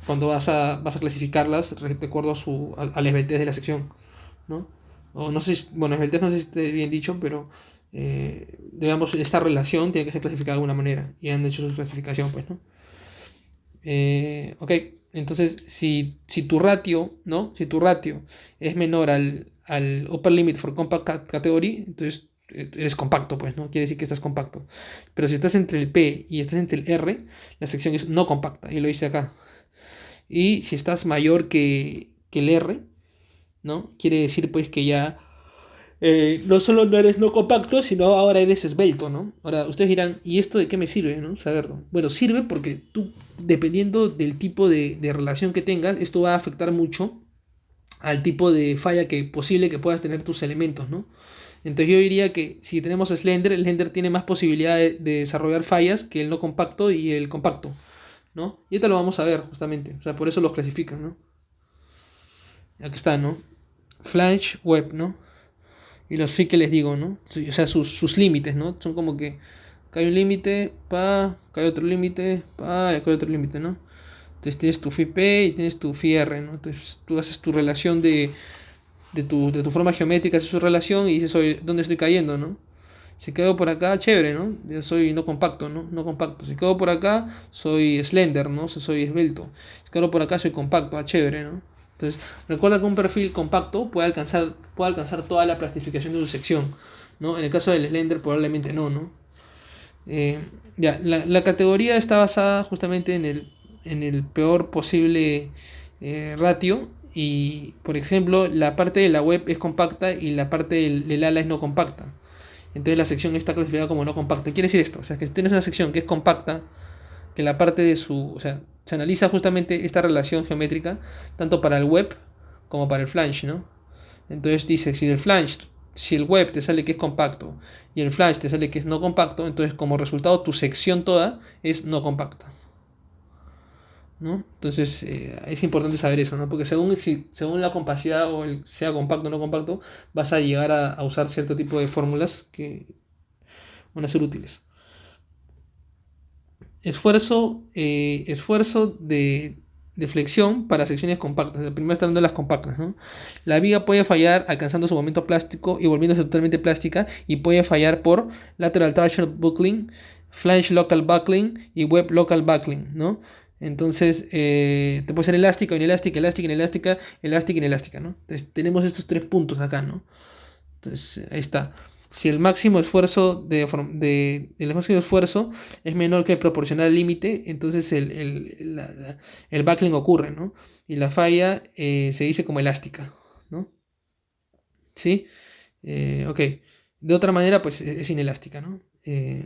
cuando vas a clasificarlas de acuerdo a la esbeltez de la sección, ¿no? O no sé, bueno, esbeltez no sé si esté bien dicho, pero digamos, esta relación tiene que ser clasificada de alguna manera y han hecho su clasificación, pues, ¿no? Ok, entonces si tu ratio, ¿no? Si tu ratio es menor al upper limit for compact category, entonces eres compacto, pues, ¿no? Quiere decir que estás compacto. Pero si estás entre el P y estás entre el R, la sección es no compacta, y lo hice acá. Y si estás mayor que el R, ¿no? Quiere decir pues que ya no solo no eres no compacto, sino ahora eres esbelto, ¿no? Ahora, ustedes dirán, ¿y esto de qué me sirve, no? Saberlo. Bueno, sirve porque tú, dependiendo del tipo de relación que tengas, esto va a afectar mucho al tipo de falla posible que puedas tener tus elementos, ¿no? Entonces yo diría que si tenemos Slender, el Slender tiene más posibilidad de desarrollar fallas que el no compacto y el compacto, ¿no? Y ahorita lo vamos a ver, justamente. O sea, por eso los clasifican, ¿no? Aquí está, ¿no? Flange Web, ¿no? y los feet que les digo, ¿no? O sea, sus límites, ¿no? Son como que acá hay un límite, acá hay otro límite, y acá hay otro límite, ¿no? Entonces tienes tu phi P y tienes tu phi R, ¿no? Entonces tú haces tu relación de tu forma geométrica, haces su relación y dices, oye, ¿dónde estoy cayendo, no? Si caigo por acá, chévere, ¿no? Yo soy no compacto, ¿no? No compacto. Si caigo por acá, soy slender, ¿no? Soy esbelto. Si caigo por acá, soy compacto, chévere, ¿no? Entonces, recuerda que un perfil compacto puede alcanzar toda la plastificación de su sección, ¿no? En el caso del slender, probablemente no, ¿no? Eh, ya, la categoría está basada justamente en el peor posible ratio. Y, por ejemplo, la parte de la web es compacta y la parte del ala es no compacta. Entonces la sección está clasificada como no compacta. Quiere decir esto, o sea, que si tienes una sección que es compacta, que la parte de o sea, se analiza justamente esta relación geométrica, tanto para el web como para el flange, ¿no? Entonces dice, si el web te sale que es compacto y el flange te sale que es no compacto, entonces como resultado tu sección toda es no compacta, ¿no? Entonces es importante saber eso, ¿no? Porque según la compacidad o sea compacto o no compacto, vas a llegar a usar cierto tipo de fórmulas que van a ser útiles. Esfuerzo de flexión para secciones compactas. Primero está hablando de las compactas, ¿no? La viga puede fallar alcanzando su momento plástico y volviéndose totalmente plástica, y puede fallar por lateral torsion buckling, flange local buckling y web local buckling, ¿no? Entonces, te puede ser elástica, inelástica, elástica, inelástica, elástica, inelástica, ¿no? Entonces, tenemos estos tres puntos acá, ¿no? Entonces, ahí está. Si el máximo esfuerzo el máximo esfuerzo es menor que el proporcional al límite, entonces el buckling ocurre, ¿no? Y la falla se dice como elástica, ¿no? ¿Sí? Ok. De otra manera, pues es inelástica, ¿no?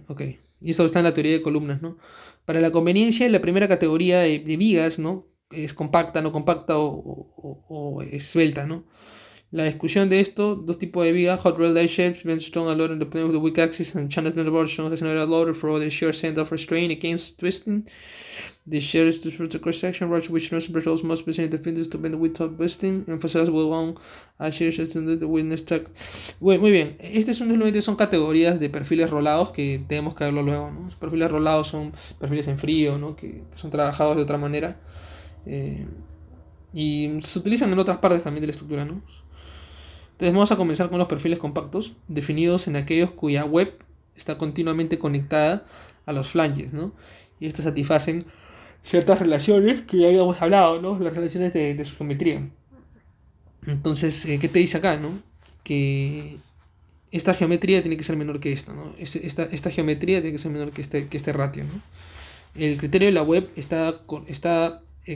Ok. Y eso está en la teoría de columnas, ¿no? Para la conveniencia, la primera categoría de vigas, ¿no? Es compacta, no compacta o esbelta, ¿no? La discusión de esto, dos tipos de vigas, hot rolled die shapes, bend strong and load on the plane of the weak axis, and channel bend board strong as another loader for the shear center for strain against twisting. The shear is the cross section, rush which no supershells must be seen the fingers to bend without twisting, emphasize with one a shear the witness track. Muy bien, este simplemente son categorías de perfiles rolados que tenemos que verlo luego, ¿no? Los perfiles rolados son perfiles en frío, ¿no? Que son trabajados de otra manera. Y se utilizan en otras partes también de la estructura, ¿no? Entonces vamos a comenzar con los perfiles compactos, definidos en aquellos cuya web está continuamente conectada a los flanges, ¿no? Y estos satisfacen ciertas relaciones que ya habíamos hablado, ¿no? Las relaciones de su geometría. Entonces, ¿qué te dice acá, no? Que esta geometría tiene que ser menor que esta, ¿no? Esta geometría tiene que ser menor que este ratio, ¿no? El criterio de la web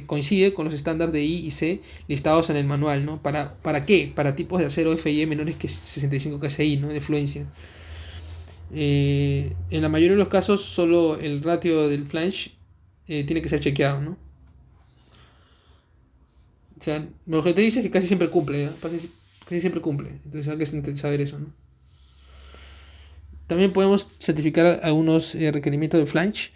coincide con los estándares de I y C listados en el manual, ¿no? ¿Para qué? Para tipos de acero FIE menores que 65 KSI, ¿no? De fluencia. En la mayoría de los casos, solo el ratio del flange tiene que ser chequeado, ¿no? O sea, lo que te dice es que casi siempre cumple, ¿no? Casi siempre cumple. Entonces hay que saber eso, ¿no? También podemos certificar algunos requerimientos de flange.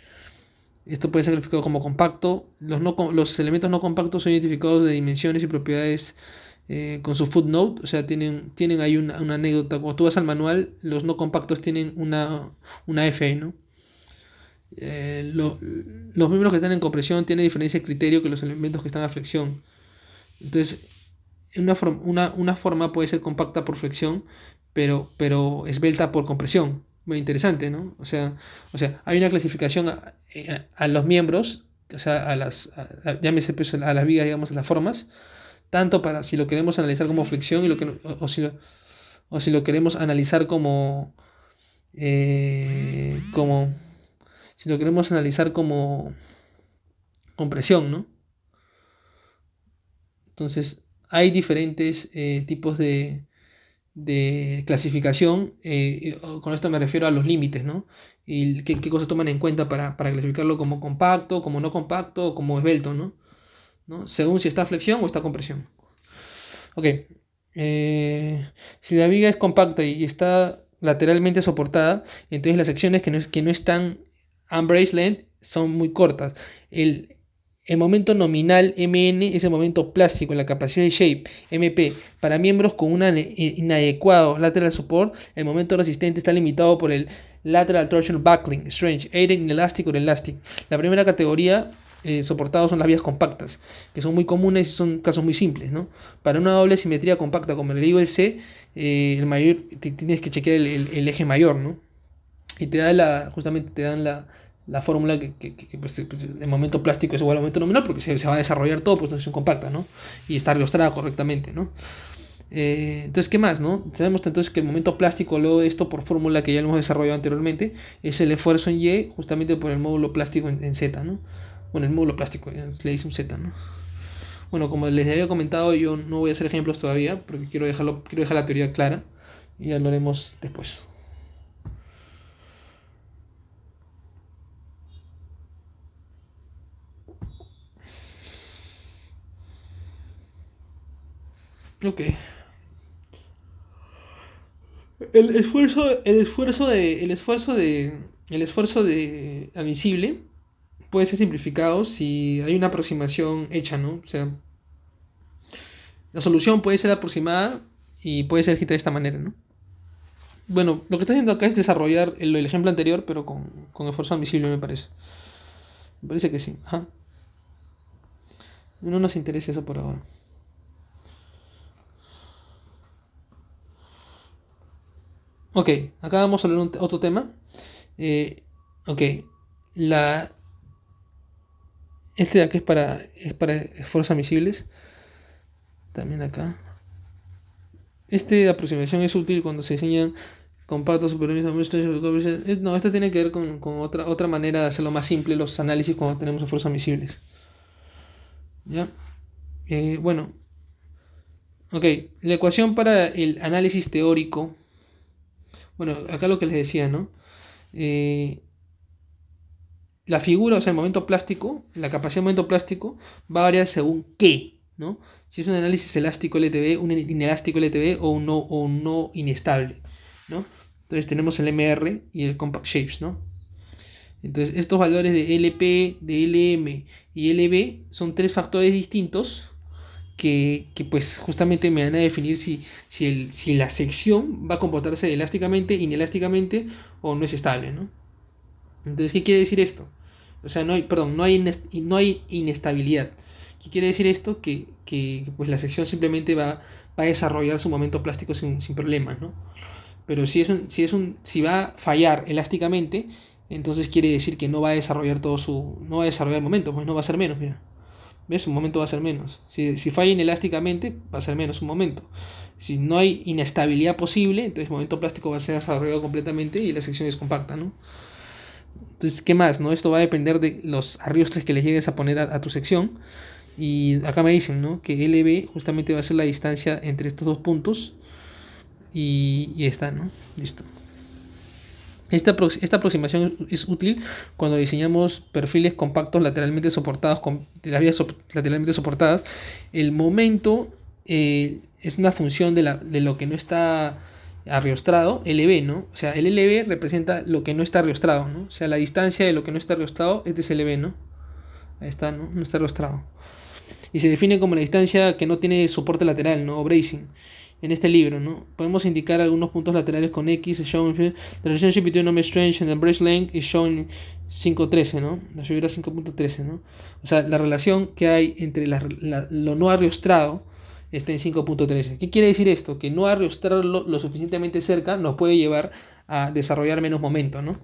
Esto puede ser calificado como compacto. Los elementos no compactos son identificados de dimensiones y propiedades con su footnote. O sea, tienen ahí una anécdota. Cuando tú vas al manual, los no compactos tienen una F, ¿no? Los miembros que están en compresión tienen diferencia de criterio que los elementos que están a flexión. Entonces, una forma puede ser compacta por flexión, pero esbelta por compresión. Muy interesante, ¿no? O sea, hay una clasificación a los miembros, o sea, llámese pues, a las vigas, digamos, a las formas, tanto para si lo queremos analizar como flexión o si lo queremos analizar como si lo queremos analizar como compresión, ¿no? Entonces, hay diferentes tipos de clasificación. Con esto me refiero a los límites, ¿no? Y qué cosas toman en cuenta para clasificarlo como compacto, como no compacto o como esbelto, ¿no? Según si está flexión o está compresión. Ok. Si la viga es compacta y está lateralmente soportada, entonces las secciones que no están unbraced length son muy cortas. El momento nominal Mn es el momento plástico, la capacidad de shape Mp. Para miembros con un inadecuado lateral support, el momento resistente está limitado por el lateral torsion buckling, strange, aided inelastic or elastic. La primera categoría soportados son las vías compactas, que son muy comunes y son casos muy simples, ¿no? Para una doble simetría compacta, como le digo el C, el mayor, tienes que chequear el eje mayor, ¿no? Y justamente te dan la fórmula pues, el momento plástico es igual al momento nominal porque se va a desarrollar todo por tensión compacta, ¿no? Y está arrostrada correctamente, ¿no? Entonces, ¿qué más, no? Sabemos entonces que el momento plástico, luego de esto, por fórmula que ya lo hemos desarrollado anteriormente, es el esfuerzo en Y justamente por el módulo plástico en Z, ¿no? Bueno, el módulo plástico, le dice un Z, ¿no? Bueno, como les había comentado, yo no voy a hacer ejemplos todavía porque quiero dejar la teoría clara y ya lo haremos después. Ok. El esfuerzo de admisible puede ser simplificado si hay una aproximación hecha, ¿no? O sea, la solución puede ser aproximada y puede ser escrita de esta manera, ¿no? Bueno, lo que está haciendo acá es desarrollar el ejemplo anterior, pero con esfuerzo admisible, me parece. Me parece que sí. Ajá. No nos interesa eso por ahora. Ok, acá vamos a hablar otro tema. Ok, la, este de acá es para esfuerzos admisibles. También acá. Esta aproximación es útil cuando se diseñan compactos superiores a no, esta tiene que ver con otra manera de hacerlo más simple, los análisis cuando tenemos esfuerzos admisibles. ¿Ya? Bueno, ok. La ecuación para el análisis teórico. Bueno, acá lo que les decía, ¿no? La figura, o sea, el momento plástico, la capacidad de momento plástico va a variar según qué, ¿no? Si es un análisis elástico LTB, un inelástico LTB o un no inestable, ¿no? Entonces tenemos el MR y el Compact Shapes, ¿no? Entonces estos valores de LP, de LM y LB son tres factores distintos que pues justamente me van a definir si la sección va a comportarse elásticamente, inelásticamente o no es estable, ¿no? Entonces, ¿qué quiere decir esto? O sea, no hay inestabilidad. ¿Qué quiere decir esto? Que pues la sección simplemente va a desarrollar su momento plástico sin problemas, ¿no? Pero si va a fallar elásticamente, entonces quiere decir que no va a desarrollar no va a desarrollar momento, pues no va a ser menos, mira. ¿Ves? Un momento va a ser menos. Si falla inelásticamente, va a ser menos un momento. Si no hay inestabilidad posible, entonces el momento plástico va a ser desarrollado completamente y la sección es compacta, ¿no? Entonces, ¿qué más? ¿No? Esto va a depender de los arriostres que le llegues a poner a tu sección. Y acá me dicen, ¿no? Que LB justamente va a ser la distancia entre estos dos puntos. Y está, ¿no? Listo. Esta aproximación es útil cuando diseñamos perfiles compactos lateralmente soportados, de las vías lateralmente soportadas. El momento es una función de lo que no está arriostrado, LB, ¿no? O sea, el LB representa lo que no está arriostrado, ¿no? O sea, la distancia de lo que no está arriostrado, este es LB, ¿no? Ahí está, ¿no? No está arriostrado. Y se define como la distancia que no tiene soporte lateral, ¿no? O bracing. En este libro, ¿no? Podemos indicar algunos puntos laterales con X. The relationship between number strength and the brace length is shown 5.13, ¿no? La figura 5.13, ¿no? O sea, la relación que hay entre lo no arriostrado está en 5.13. ¿Qué quiere decir esto? Que no arriostrarlo lo suficientemente cerca nos puede llevar a desarrollar menos momento, ¿no?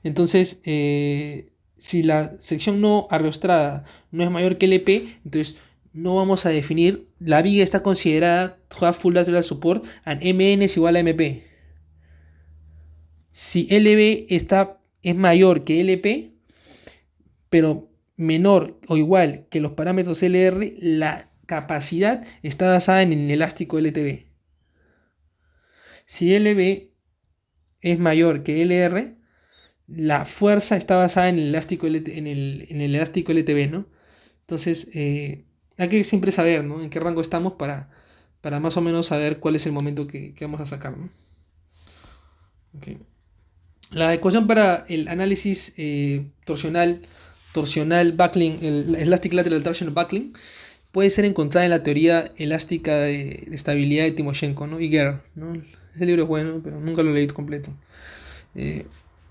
Entonces, si la sección no arriostrada no es mayor que LP, entonces no vamos a definir, la viga está considerada full lateral support and MN es igual a MP. Si LB es mayor que LP, pero menor o igual que los parámetros LR, la capacidad está basada en el elástico LTB. Si LB es mayor que LR, la fuerza está basada en el elástico, en el elástico LTB, ¿no? Entonces, hay que siempre saber, ¿no? En qué rango estamos para más o menos saber cuál es el momento que vamos a sacar, ¿no? Okay. La ecuación para el análisis torsional torsional buckling, el Elastic Lateral Torsional Buckling, puede ser encontrada en la teoría elástica de estabilidad de Timoshenko, ¿no? Y Guerre, ¿no? Ese libro es bueno, pero nunca lo he leído completo.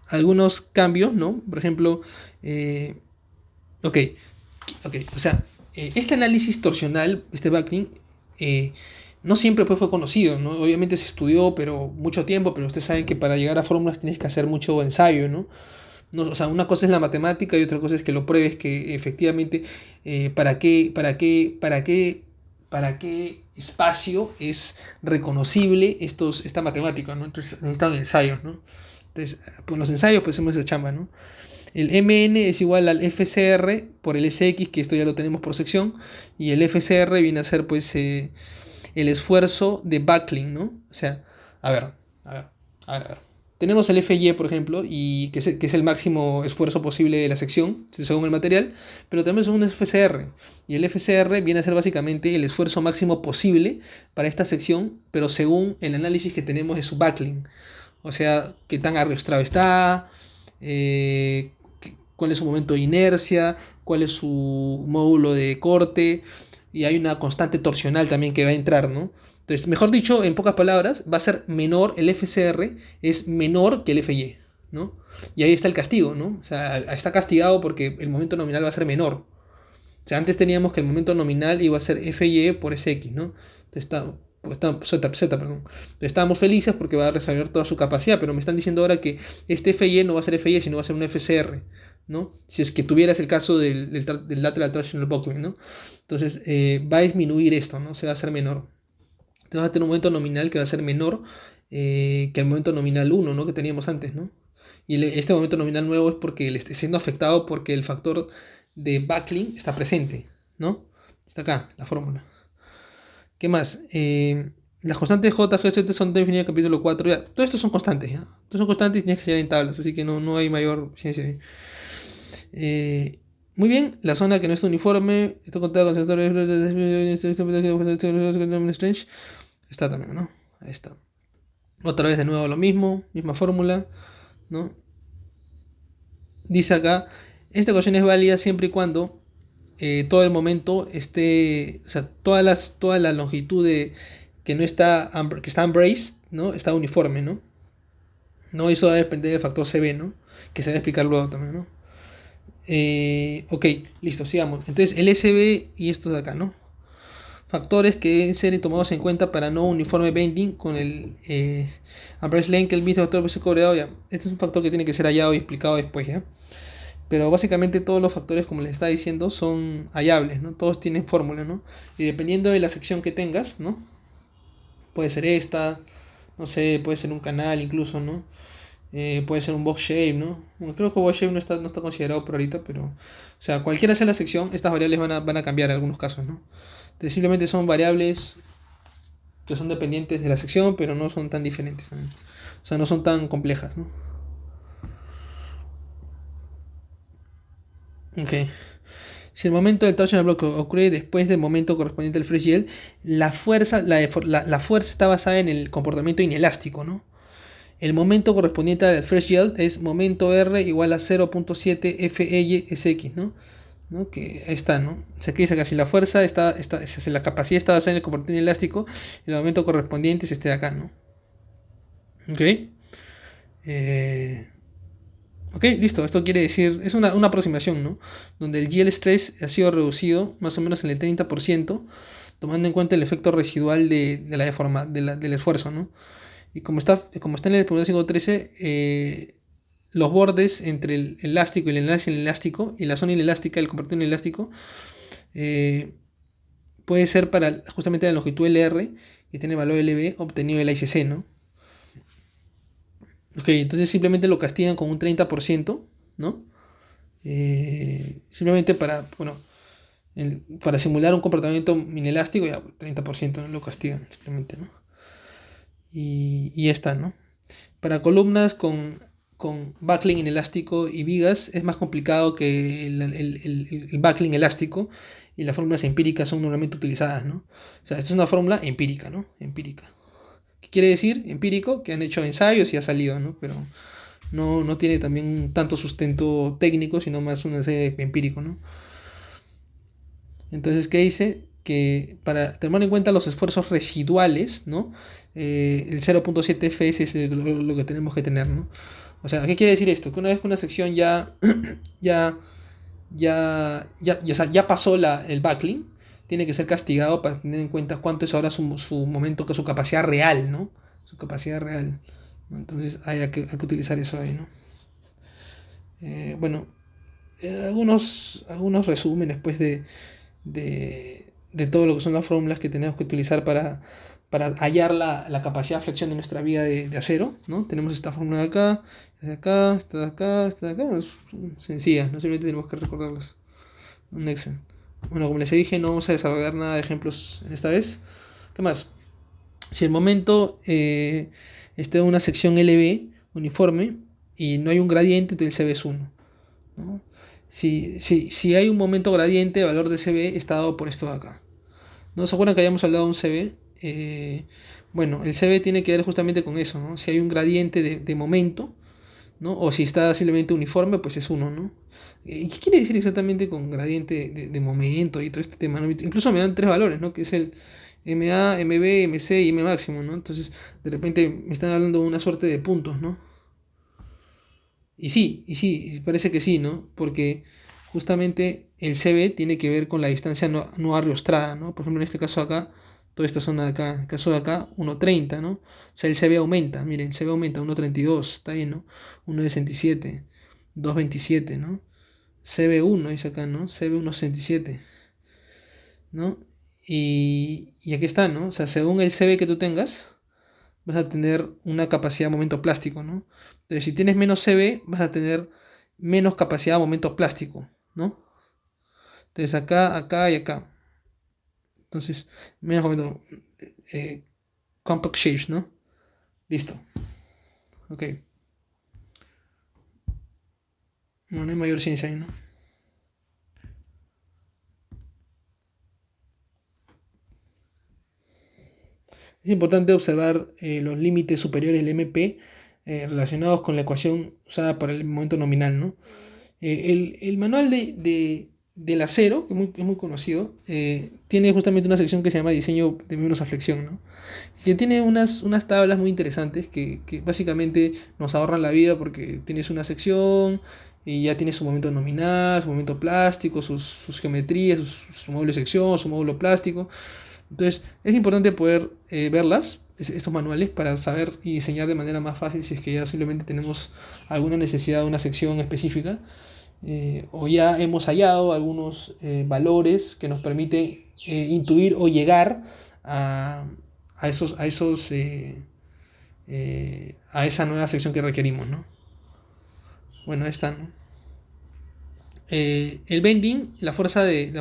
Algunos cambios, ¿no? Por ejemplo, ok, o sea, este análisis torsional, este buckling, no siempre pues, fue conocido, ¿no? Obviamente se estudió pero mucho tiempo, pero ustedes saben que para llegar a fórmulas tienes que hacer mucho ensayo, ¿no? No, o sea, una cosa es la matemática y otra cosa es que lo pruebes que efectivamente para qué espacio es reconocible esta matemática, ¿no? Entonces necesitan ensayos, ¿no? Entonces, pues los ensayos pues hacemos esa chamba, ¿no? El MN es igual al FCR por el SX, que esto ya lo tenemos por sección, y el FCR viene a ser pues el esfuerzo de buckling, ¿no? O sea, a ver, a ver, a ver, a ver. Tenemos el FY, por ejemplo, y que es el máximo esfuerzo posible de la sección, según el material, pero también es un FCR. Y el FCR viene a ser básicamente el esfuerzo máximo posible para esta sección, pero según el análisis que tenemos de su buckling. O sea, qué tan arrastrado está, cuál es su momento de inercia, cuál es su módulo de corte, y hay una constante torsional también que va a entrar, ¿no? Entonces, mejor dicho, en pocas palabras, va a ser menor, el FCR es menor que el FY, ¿no? Y ahí está el castigo, ¿no? O sea, está castigado porque el momento nominal va a ser menor. O sea, antes teníamos que el momento nominal iba a ser FY por SX, ¿no? Entonces perdón. Entonces, estábamos felices porque va a resolver toda su capacidad, pero me están diciendo ahora que este FY no va a ser FY, sino va a ser un FCR, ¿no? Si es que tuvieras el caso del Lateral Torsional Buckling, ¿no? Entonces, va a disminuir esto, ¿no? Se va a hacer menor. Entonces, va a tener un momento nominal que va a ser menor que el momento nominal 1, ¿no? Que teníamos antes, ¿no? Y este momento nominal nuevo es porque le está siendo afectado porque el factor de buckling está presente, ¿no? Está acá, la fórmula. ¿Qué más? Las constantes J, G, Z son definidas en el capítulo 4. Ya, todo esto son constantes, ¿ya? Todos son constantes y tienes que llegar en tablas, así que no hay mayor ciencia ahí. Muy bien, la zona que no está uniforme, esto contado con sensores. Está también, ¿no? Ahí está. Otra vez de nuevo lo mismo, misma fórmula, ¿no? Dice acá, esta ecuación es válida siempre y cuando todo el momento esté, o sea, toda la longitud que no está, que está embraced, ¿no? Está uniforme, ¿no? No, eso va a depender del factor CB, ¿no? Que se va a explicar luego también, ¿no? Ok, listo, sigamos. Entonces, el SB y esto de acá, ¿no? Factores que deben ser tomados en cuenta para no uniforme bending con el Ambrose Lane, que el mismo factor se cobreado ya. Este es un factor que tiene que ser hallado y explicado después, ¿ya? Pero básicamente todos los factores, como les estaba diciendo, son hallables, ¿no? Todos tienen fórmula, ¿no? Y dependiendo de la sección que tengas, ¿no? Puede ser esta, no sé, puede ser un canal incluso, ¿no? Puede ser un box shape, ¿no? Bueno, creo que box shape no está considerado por ahorita, pero... O sea, cualquiera sea la sección, estas variables van a cambiar en algunos casos, ¿no? Entonces simplemente son variables que son dependientes de la sección, pero no son tan diferentes también. O sea, no son tan complejas, ¿no? Ok. Si el momento del torsional block ocurre después del momento correspondiente al fresh yield, la fuerza está basada en el comportamiento inelástico, ¿no? El momento correspondiente al fresh yield es momento R igual a 0.7 FY ¿no? ¿No? Que ahí está, ¿no? O sea, que dice acá, si la fuerza si la capacidad está basada en el comportamiento inelástico, el momento correspondiente es este de acá, ¿no? Ok. Ok, listo. Esto quiere decir, es una aproximación, ¿no? Donde el yield stress ha sido reducido más o menos en el 30%, tomando en cuenta el efecto residual de la del esfuerzo, ¿no? Y como está en el punto 513, los bordes entre el elástico y el enlace elástico y la zona inelástica, el compartido inelástico, puede ser para justamente la longitud LR, que tiene el valor LB obtenido del ICC, ¿no? Ok, entonces simplemente lo castigan con un 30%, ¿no? Simplemente para simular un comportamiento inelástico, ya 30% lo castigan simplemente, ¿no? Y ya está, ¿no? Para columnas con buckling inelástico y vigas es más complicado que el buckling elástico, y las fórmulas empíricas son normalmente utilizadas, ¿no? O sea, esta es una fórmula empírica, ¿no? Empírica. ¿Qué quiere decir? Empírico, que han hecho ensayos y ha salido, ¿no? Pero No tiene también tanto sustento técnico, sino más un ensayo empírico, ¿no? Entonces, ¿qué dice? Que para tomar en cuenta los esfuerzos residuales, ¿no? El 0.7 fs es lo que tenemos que tener, ¿no? O sea, ¿qué quiere decir esto? Que una vez que una sección ya, ya pasó el backlink, tiene que ser castigado para tener en cuenta cuánto es ahora su momento, su capacidad real, ¿no? Su capacidad real, ¿no? Entonces hay que utilizar eso ahí, ¿no? Bueno, algunos resúmenes pues de todo lo que son las fórmulas que tenemos que utilizar para hallar la capacidad de flexión de nuestra viga de acero, ¿no? Tenemos esta fórmula de acá, esta de acá, esta de acá, bueno, sencillas, no simplemente tenemos que recordarlas. Un Excel. Bueno, como les dije, no vamos a desarrollar nada de ejemplos en esta vez. ¿Qué más? Si el momento está en una sección LB uniforme y no hay un gradiente, entonces el CB es 1, ¿no? Si hay un momento gradiente, el valor de CB está dado por esto de acá. ¿No se acuerdan que habíamos hablado de un CB? Bueno, el CB tiene que ver justamente con eso, ¿no? Si hay un gradiente de momento, ¿no? O si está simplemente uniforme, pues es 1, ¿no? ¿Qué quiere decir exactamente con gradiente de momento y todo este tema, ¿no? Incluso me dan tres valores, ¿no? Que es el MA, MB, MC y M máximo, ¿no? Entonces, de repente me están hablando de una suerte de puntos, ¿no? Y sí, parece que sí, ¿no? Porque justamente el CB tiene que ver con la distancia no arriostrada, ¿no? Por ejemplo, en este caso acá, toda esta zona de acá, el caso de acá, 1.30, ¿no? O sea, el CB aumenta, miren, el CB aumenta, 1.32, está bien, ¿no? 1.67, 2.27, ¿no? CB1 dice acá, ¿no? CB 1.67, ¿no? Y aquí está, ¿no? O sea, según el CB que tú tengas, vas a tener una capacidad de momento plástico, ¿no? Entonces, si tienes menos CB, vas a tener menos capacidad de momento plástico, ¿no? Entonces, acá y acá. Entonces, menos momento. eh, Compact shapes, ¿no? Listo. Ok. No hay mayor ciencia ahí, ¿no? Es importante observar los límites superiores del MP relacionados con la ecuación usada para el momento nominal, ¿no? El manual del acero, que es muy conocido, tiene justamente una sección que se llama diseño de miembros a flexión, ¿no? Que tiene unas tablas muy interesantes que básicamente nos ahorran la vida porque tienes una sección y ya tienes su momento nominal, su momento plástico, sus geometrías, su módulo de sección, su módulo plástico. Entonces es importante poder verlas, estos manuales, para saber y diseñar de manera más fácil si es que ya simplemente tenemos alguna necesidad de una sección específica, o ya hemos hallado algunos valores que nos permiten intuir o llegar a, a esa nueva sección que requerimos, ¿no? Bueno, ahí está, ¿no? El bending, la fuerza de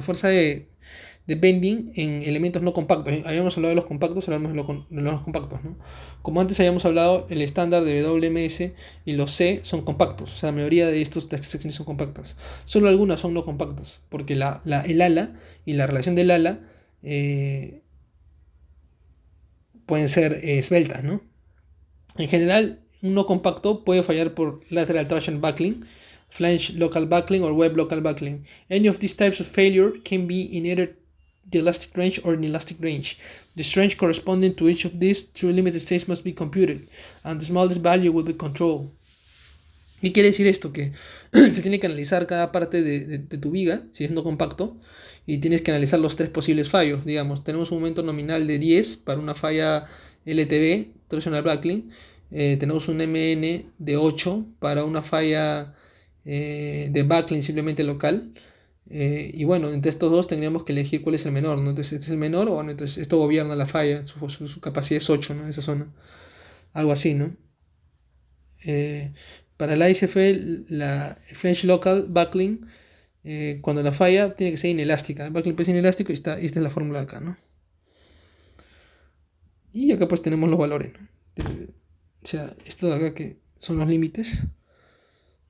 bending en elementos no compactos. Habíamos hablado de los compactos, hablamos de los compactos, ¿no? Como antes habíamos hablado, el estándar de WMS y los C son compactos. O sea, la mayoría de estas secciones son compactas. Solo algunas son no compactas, porque el ala y la relación del ala pueden ser esbeltas, ¿no? En general, un no compacto puede fallar por lateral traction buckling, flange local buckling, or web local buckling. Any of these types of failure can be in either the elastic range or inelastic range. The strength corresponding to each of these through limited states must be computed, and the smallest value will be controlled. ¿Qué quiere decir esto? Que se tiene que analizar cada parte de tu viga, si es no compacto, y tienes que analizar los tres posibles fallos. Digamos, tenemos un momento nominal de 10 para una falla LTB, torsional buckling. Tenemos un MN de 8 para una falla de buckling simplemente local. Y bueno, entre estos dos tendríamos que elegir cuál es el menor, ¿no? Entonces, este es el menor, o bueno, entonces esto gobierna la falla, su capacidad es 8, ¿no? Esa zona. Algo así, ¿no? Eh, para la ISF, la French Local Buckling, cuando la falla, tiene que ser inelástica. El buckling puede ser inelástico y esta es la fórmula de acá, ¿no? Y acá pues tenemos los valores, ¿no? O sea, esto de acá que son los límites,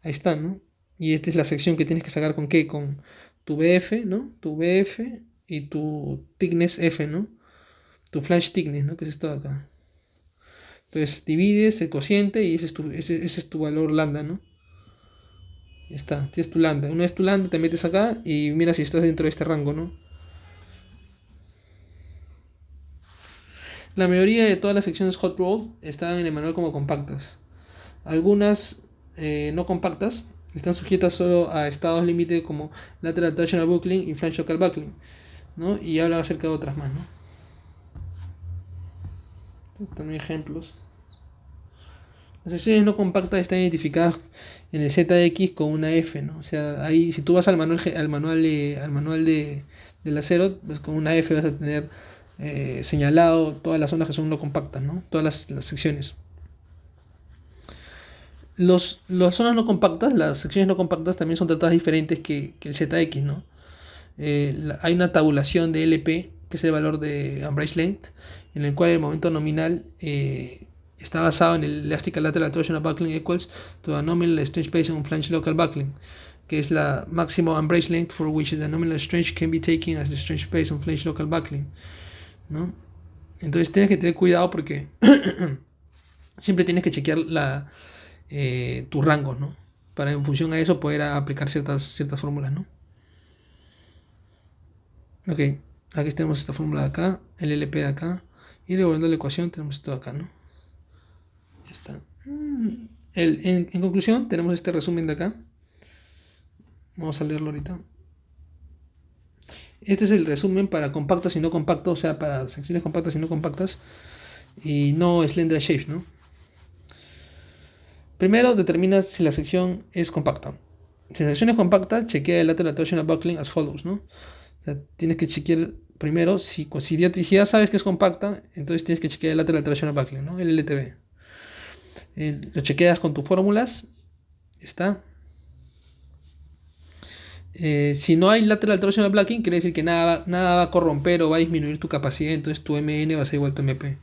ahí están, ¿no? Y esta es la sección que tienes que sacar con qué, con tu BF, ¿no? Tu BF y tu thickness F, ¿no? Tu flange thickness, ¿no? Que es esto de acá. Entonces divides el cociente y ese es tu valor lambda, ¿no? Ya está, tienes tu lambda. Una vez tu lambda te metes acá y mira si estás dentro de este rango, ¿no? La mayoría de todas las secciones hot roll están en el manual como compactas. Algunas no compactas están sujetas solo a estados límite como lateral torsional buckling y flange local buckling, ¿no? Y habla acerca de otras más, ¿no? Entonces, también ejemplos. Las secciones no compactas están identificadas en el ZX con una F, ¿no? O sea, ahí si tú vas al manual del acero, pues con una F vas a tener señalado todas las zonas que son no compactas, ¿no? Todas las secciones. Las zonas no compactas, las secciones no compactas también son tratadas diferentes que el ZX, ¿no? Hay una tabulación de LP, que es el valor de Ambrage Length, en el cual el momento nominal está basado en el Elastic Lateral Torsional Buckling equals to a nominal strange based on flange local buckling, que es la máximo Ambrage Length for which the nominal strange can be taken as the strange based on flange local buckling, ¿no? Entonces tienes que tener cuidado porque siempre tienes que chequear tus rangos, ¿no? Para en función a eso poder aplicar ciertas fórmulas, ¿no? Ok, aquí tenemos esta fórmula de acá, el LP de acá, y revolviendo la ecuación tenemos esto de acá, ¿no? Ya está. En conclusión, tenemos este resumen de acá. Vamos a leerlo ahorita. Este es el resumen para compactos y no compactos, o sea, para secciones compactas y no compactas, y no slender shapes, ¿no? Primero determinas si la sección es compacta. Si la sección es compacta, chequea el lateral torsional buckling as follows, ¿no? O sea, tienes que chequear primero, si ya sabes que es compacta, entonces tienes que chequear el lateral torsional buckling, ¿no? El LTB. Lo chequeas con tus fórmulas, está. Si no hay lateral torsional buckling, quiere decir que nada va a corromper o va a disminuir tu capacidad, entonces tu MN va a ser igual a tu MP.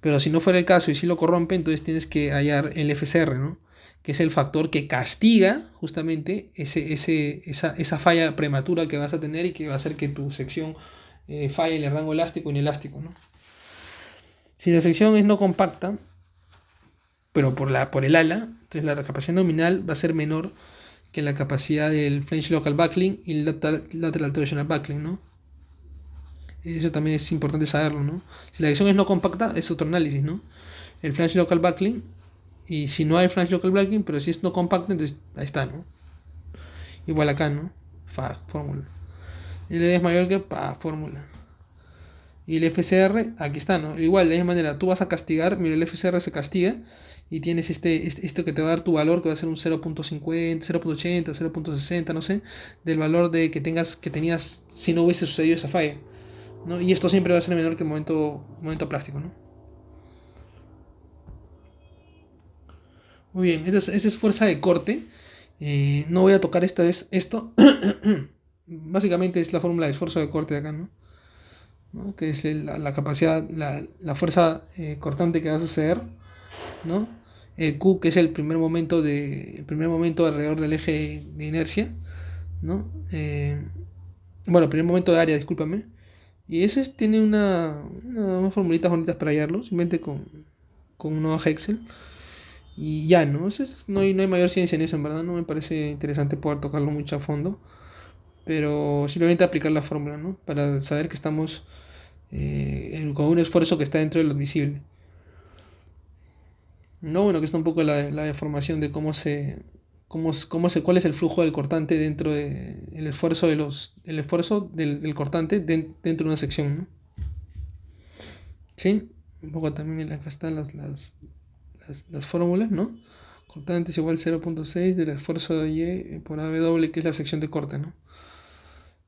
Pero si no fuera el caso y si lo corrompe, entonces tienes que hallar el FCR, ¿no? Que es el factor que castiga justamente esa falla prematura que vas a tener y que va a hacer que tu sección falle en el rango elástico y inelástico, ¿no? Si la sección es no compacta, pero por el ala, entonces la capacidad nominal va a ser menor que la capacidad del flange local buckling y el lateral torsional buckling, ¿no? Eso también es importante saberlo, ¿no? Si la sección es no compacta, es otro análisis, ¿no? El flange local buckling, y si no hay flange local buckling, pero si es no compacta, entonces ahí está, ¿no? Igual acá, ¿no? Fórmula. El es mayor que fórmula. Y el FCR, aquí está, ¿no? Igual, de la misma manera, tú vas a castigar, mira, el FCR se castiga y tienes esto que te va a dar tu valor, que va a ser un 0.50, 0.80, 0.60, no sé, del valor que tenías si no hubiese sucedido esa falla, ¿no? Y esto siempre va a ser menor que el momento plástico, ¿no? Muy bien, esa es fuerza de corte. No voy a tocar esta vez esto. Básicamente es la fórmula de esfuerzo de corte de acá, ¿no? Que es la capacidad, la fuerza cortante que va a suceder, ¿no? El Q, que es el primer momento alrededor del eje de inercia, ¿no? Bueno, primer momento de área, discúlpame. Y ese tiene unas formulitas bonitas para hallarlo, simplemente con una hoja Excel. Y ya, ¿no? No hay mayor ciencia en eso, en verdad. No me parece interesante poder tocarlo mucho a fondo. Pero simplemente aplicar la fórmula, ¿no? Para saber que estamos con un esfuerzo que está dentro de lo admisible. No, bueno, que está un poco la deformación de cuál es el flujo del cortante dentro el esfuerzo del cortante dentro de una sección, ¿no? Sí, un poco también acá están las fórmulas, ¿no? Cortante es igual a 0.6 del esfuerzo de Y por AW, que es la sección de corte, ¿no?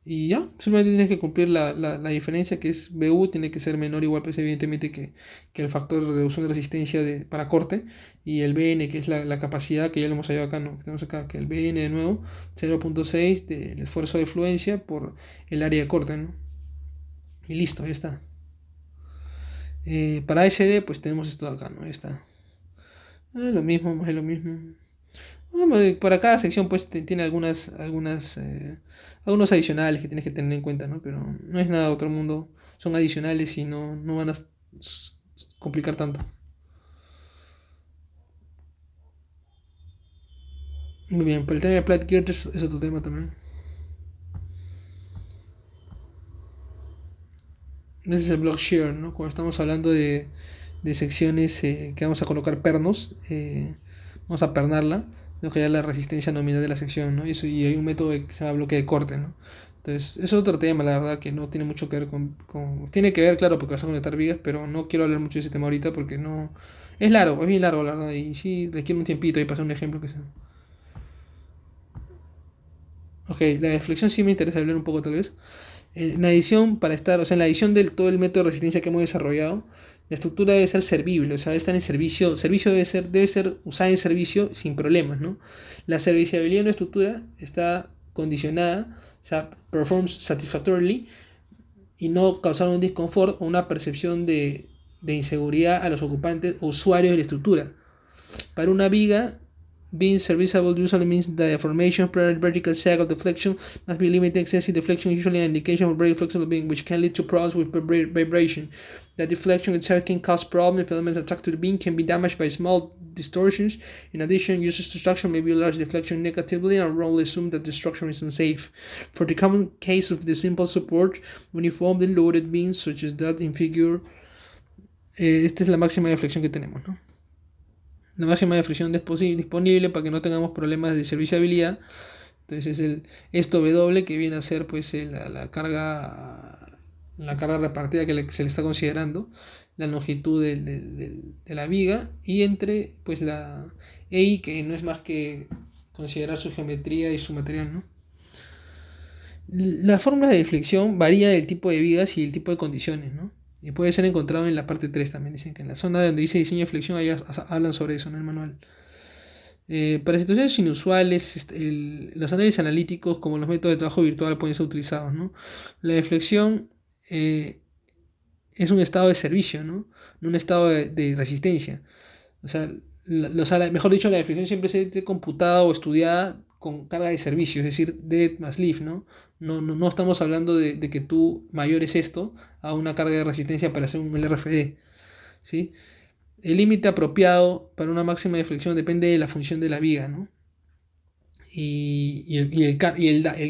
Y ya, simplemente tienes que cumplir la diferencia, que es BU tiene que ser menor o igual, pues evidentemente que el factor de reducción de resistencia para corte, y el BN, que es la capacidad que ya lo hemos hallado acá, ¿no? Tenemos acá que el BN de nuevo, 0.6 del esfuerzo de fluencia por el área de corte, ¿no? Y listo, ya está. Para SD, pues tenemos esto de acá, ¿no? Ya está. Es lo mismo, más de lo mismo. Bueno, para cada sección pues tiene algunos adicionales que tienes que tener en cuenta, ¿no? Pero no es nada de otro mundo. Son adicionales y no van a complicar tanto. Muy bien, pero el tema de Flat Gear es otro tema también. Ese es el block shear, ¿no? Cuando estamos hablando de secciones que vamos a colocar pernos, vamos a pernarla, tenemos que hallar la resistencia nominal de la sección, ¿no? Y hay un método que se llama bloque de corte, ¿no? Entonces, es otro tema, la verdad, que no tiene mucho que ver Tiene que ver, claro, porque vas a conectar vigas, pero no quiero hablar mucho de ese tema ahorita porque no... Es largo, es bien largo, la verdad, y sí, requiere un tiempito y pasar un ejemplo que sea. Ok, la deflexión sí me interesa hablar un poco tal vez. En la edición, para estar, o sea, en la edición del todo el método de resistencia que hemos desarrollado, la estructura debe ser servible, o sea, debe estar en servicio, servicio debe ser usada en servicio sin problemas, ¿no? La serviciabilidad de una estructura está condicionada, o sea, performs satisfactorily, y no causar un disconfort o una percepción de inseguridad a los ocupantes o usuarios de la estructura. Para una viga, being serviceable usually means that the formation prior vertical sag of deflection must be limited. Excessive deflection is usually an indication of very flexible being, which can lead to problems with vibration. The deflection itself can cause problems if elements attached to the beam can be damaged by small distortions. In addition, users to structure may view large deflection negatively and wrongly assume that the structure is unsafe. For the common case of the simple support, uniformly loaded beams, such as that in figure, esta es la máxima deflexión que tenemos, ¿no? La máxima deflexión disponible para que no tengamos problemas de serviciabilidad. Entonces es esto W que viene a ser pues la carga repartida que se le está considerando, la longitud de la viga, y entre pues la EI, que no es más que considerar su geometría y su material, ¿no? La fórmula de deflexión varía del tipo de vigas y el tipo de condiciones, ¿no? Y puede ser encontrado en la parte 3 también. Dicen que en la zona donde dice diseño de flexión, ahí hablan sobre eso en el manual. Para situaciones inusuales, los análisis analíticos como los métodos de trabajo virtual pueden ser utilizados, ¿no? La deflexión es un estado de servicio, ¿no? No un estado de resistencia. O sea, mejor dicho, la deflexión siempre se ha computada o estudiada con carga de servicio, es decir, dead más lift, ¿no? No estamos hablando de que tú mayores esto a una carga de resistencia para hacer un LRFD, ¿sí? El límite apropiado para una máxima deflexión depende de la función de la viga, ¿no? El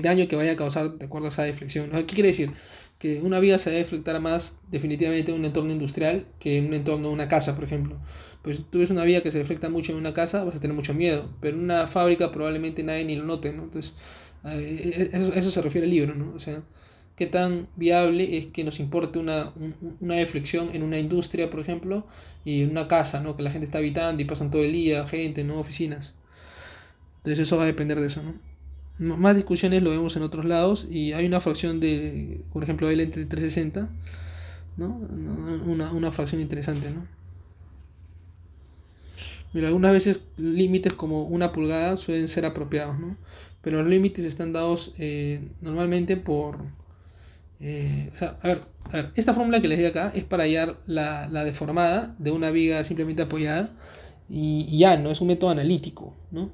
daño que vaya a causar de acuerdo a esa deflexión. ¿Qué quiere decir? Que una viga se debe deflectar más definitivamente en un entorno industrial que en un entorno de una casa, por ejemplo. Pues si tú ves una viga que se deflecta mucho en una casa, vas a tener mucho miedo, pero en una fábrica probablemente nadie ni lo note, ¿no? Entonces, eso se refiere al libro, ¿no? O sea, qué tan viable es que nos importe una deflexión en una industria, por ejemplo, y en una casa, ¿no? Que la gente está habitando y pasan todo el día, gente, ¿no? Oficinas. Entonces eso va a depender de eso, ¿no? Más discusiones lo vemos en otros lados y hay una fracción de, por ejemplo, L entre 360, ¿no? Una fracción interesante, ¿no? Mira, algunas veces límites como 1 pulgada suelen ser apropiados, ¿no? Pero los límites están dados normalmente por... o sea, a ver, esta fórmula que les di acá es para hallar la deformada de una viga simplemente apoyada y ya, ¿no? Es un método analítico, ¿no?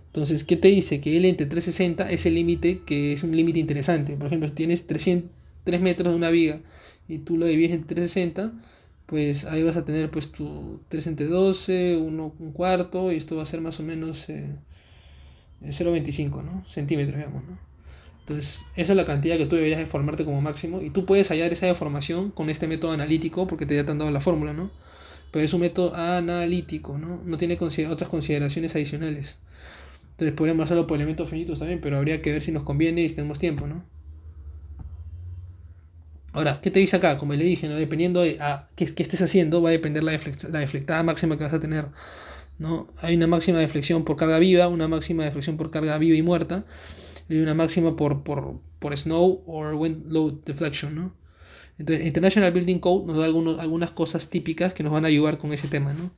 Entonces, ¿qué te dice? Que L entre 360 es el límite que es un límite interesante. Por ejemplo, si tienes 3 metros de una viga y tú lo divides en 360, pues ahí vas a tener pues tu 3 entre 12, 1 un cuarto, y esto va a ser más o menos 0,25, ¿no? Centímetros, digamos, ¿no? Entonces, esa es la cantidad que tú deberías deformarte como máximo, y tú puedes hallar esa deformación con este método analítico porque te han dado la fórmula, ¿no? Pero es un método analítico, ¿no? No tiene otras consideraciones adicionales. Entonces podríamos hacerlo por elementos finitos también, pero habría que ver si nos conviene y si tenemos tiempo, ¿no? Ahora, ¿qué te dice acá? Como le dije, ¿no? Dependiendo de qué estés haciendo, va a depender la deflectada máxima que vas a tener, ¿no? Hay una máxima deflexión por carga viva, una máxima deflexión por carga viva y muerta, y una máxima por snow or wind load deflection, ¿no? Entonces, International Building Code nos da algunas cosas típicas que nos van a ayudar con ese tema, ¿no?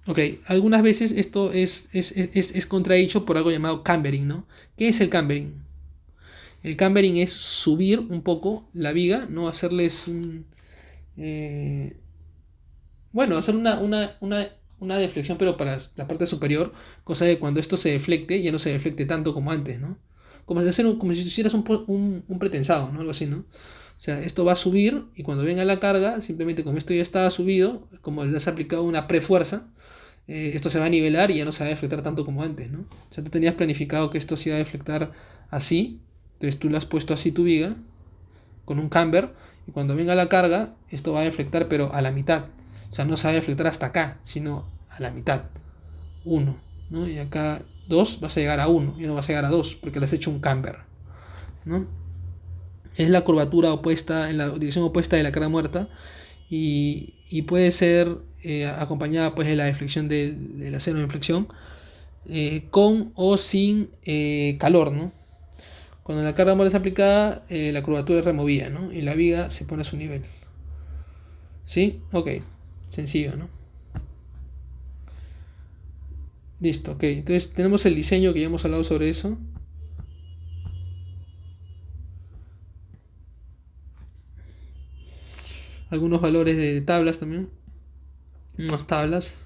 Ok, algunas veces esto es contradicho por algo llamado cambering, ¿no? ¿Qué es el cambering? El cambering es subir un poco la viga, ¿no? Hacerles un... bueno, hacer una deflexión, pero para la parte superior, cosa de cuando esto se deflecte, ya no se deflecte tanto como antes, ¿no? Como si hicieras un pretensado, ¿no? Algo así, ¿no? O sea, esto va a subir y cuando venga la carga, simplemente como esto ya estaba subido, como le has aplicado una prefuerza, esto se va a nivelar y ya no se va a deflectar tanto como antes, ¿no? O sea, tú tenías planificado que esto se iba a deflectar así, entonces tú le has puesto así tu viga con un camber y cuando venga la carga, esto va a deflectar pero a la mitad. O sea, no se va a deflectar hasta acá, sino a la mitad. Uno, ¿no? Y acá 2 vas a llegar a 1 y no vas a llegar a 2 porque le has hecho un camber, ¿no? Es la curvatura opuesta, en la dirección opuesta de la cara muerta y puede ser acompañada pues de la deflexión del acero en flexión con o sin calor, ¿no? Cuando la carga muerta es aplicada, la curvatura es removida, ¿no? Y la viga se pone a su nivel. ¿Sí? Ok. Sencillo, ¿no? Listo, ok. Entonces tenemos el diseño que ya hemos hablado sobre eso. Algunos valores de tablas también. Unas tablas.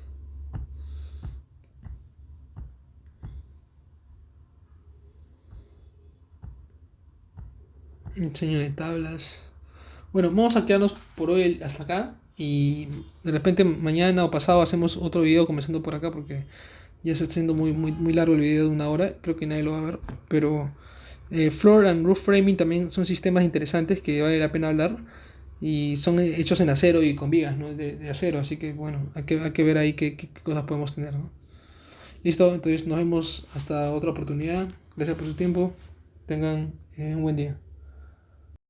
Diseño de tablas. Bueno, vamos a quedarnos por hoy hasta acá. Y de repente mañana o pasado hacemos otro video comenzando por acá porque ya se está haciendo muy largo el video de 1 hora. Creo que nadie lo va a ver. Pero floor and roof framing también son sistemas interesantes que vale la pena hablar. Y son hechos en acero y con vigas, ¿no? De acero. Así que bueno, hay que ver ahí qué cosas podemos tener, ¿no? Listo, entonces nos vemos hasta otra oportunidad. Gracias por su tiempo. Tengan un buen día.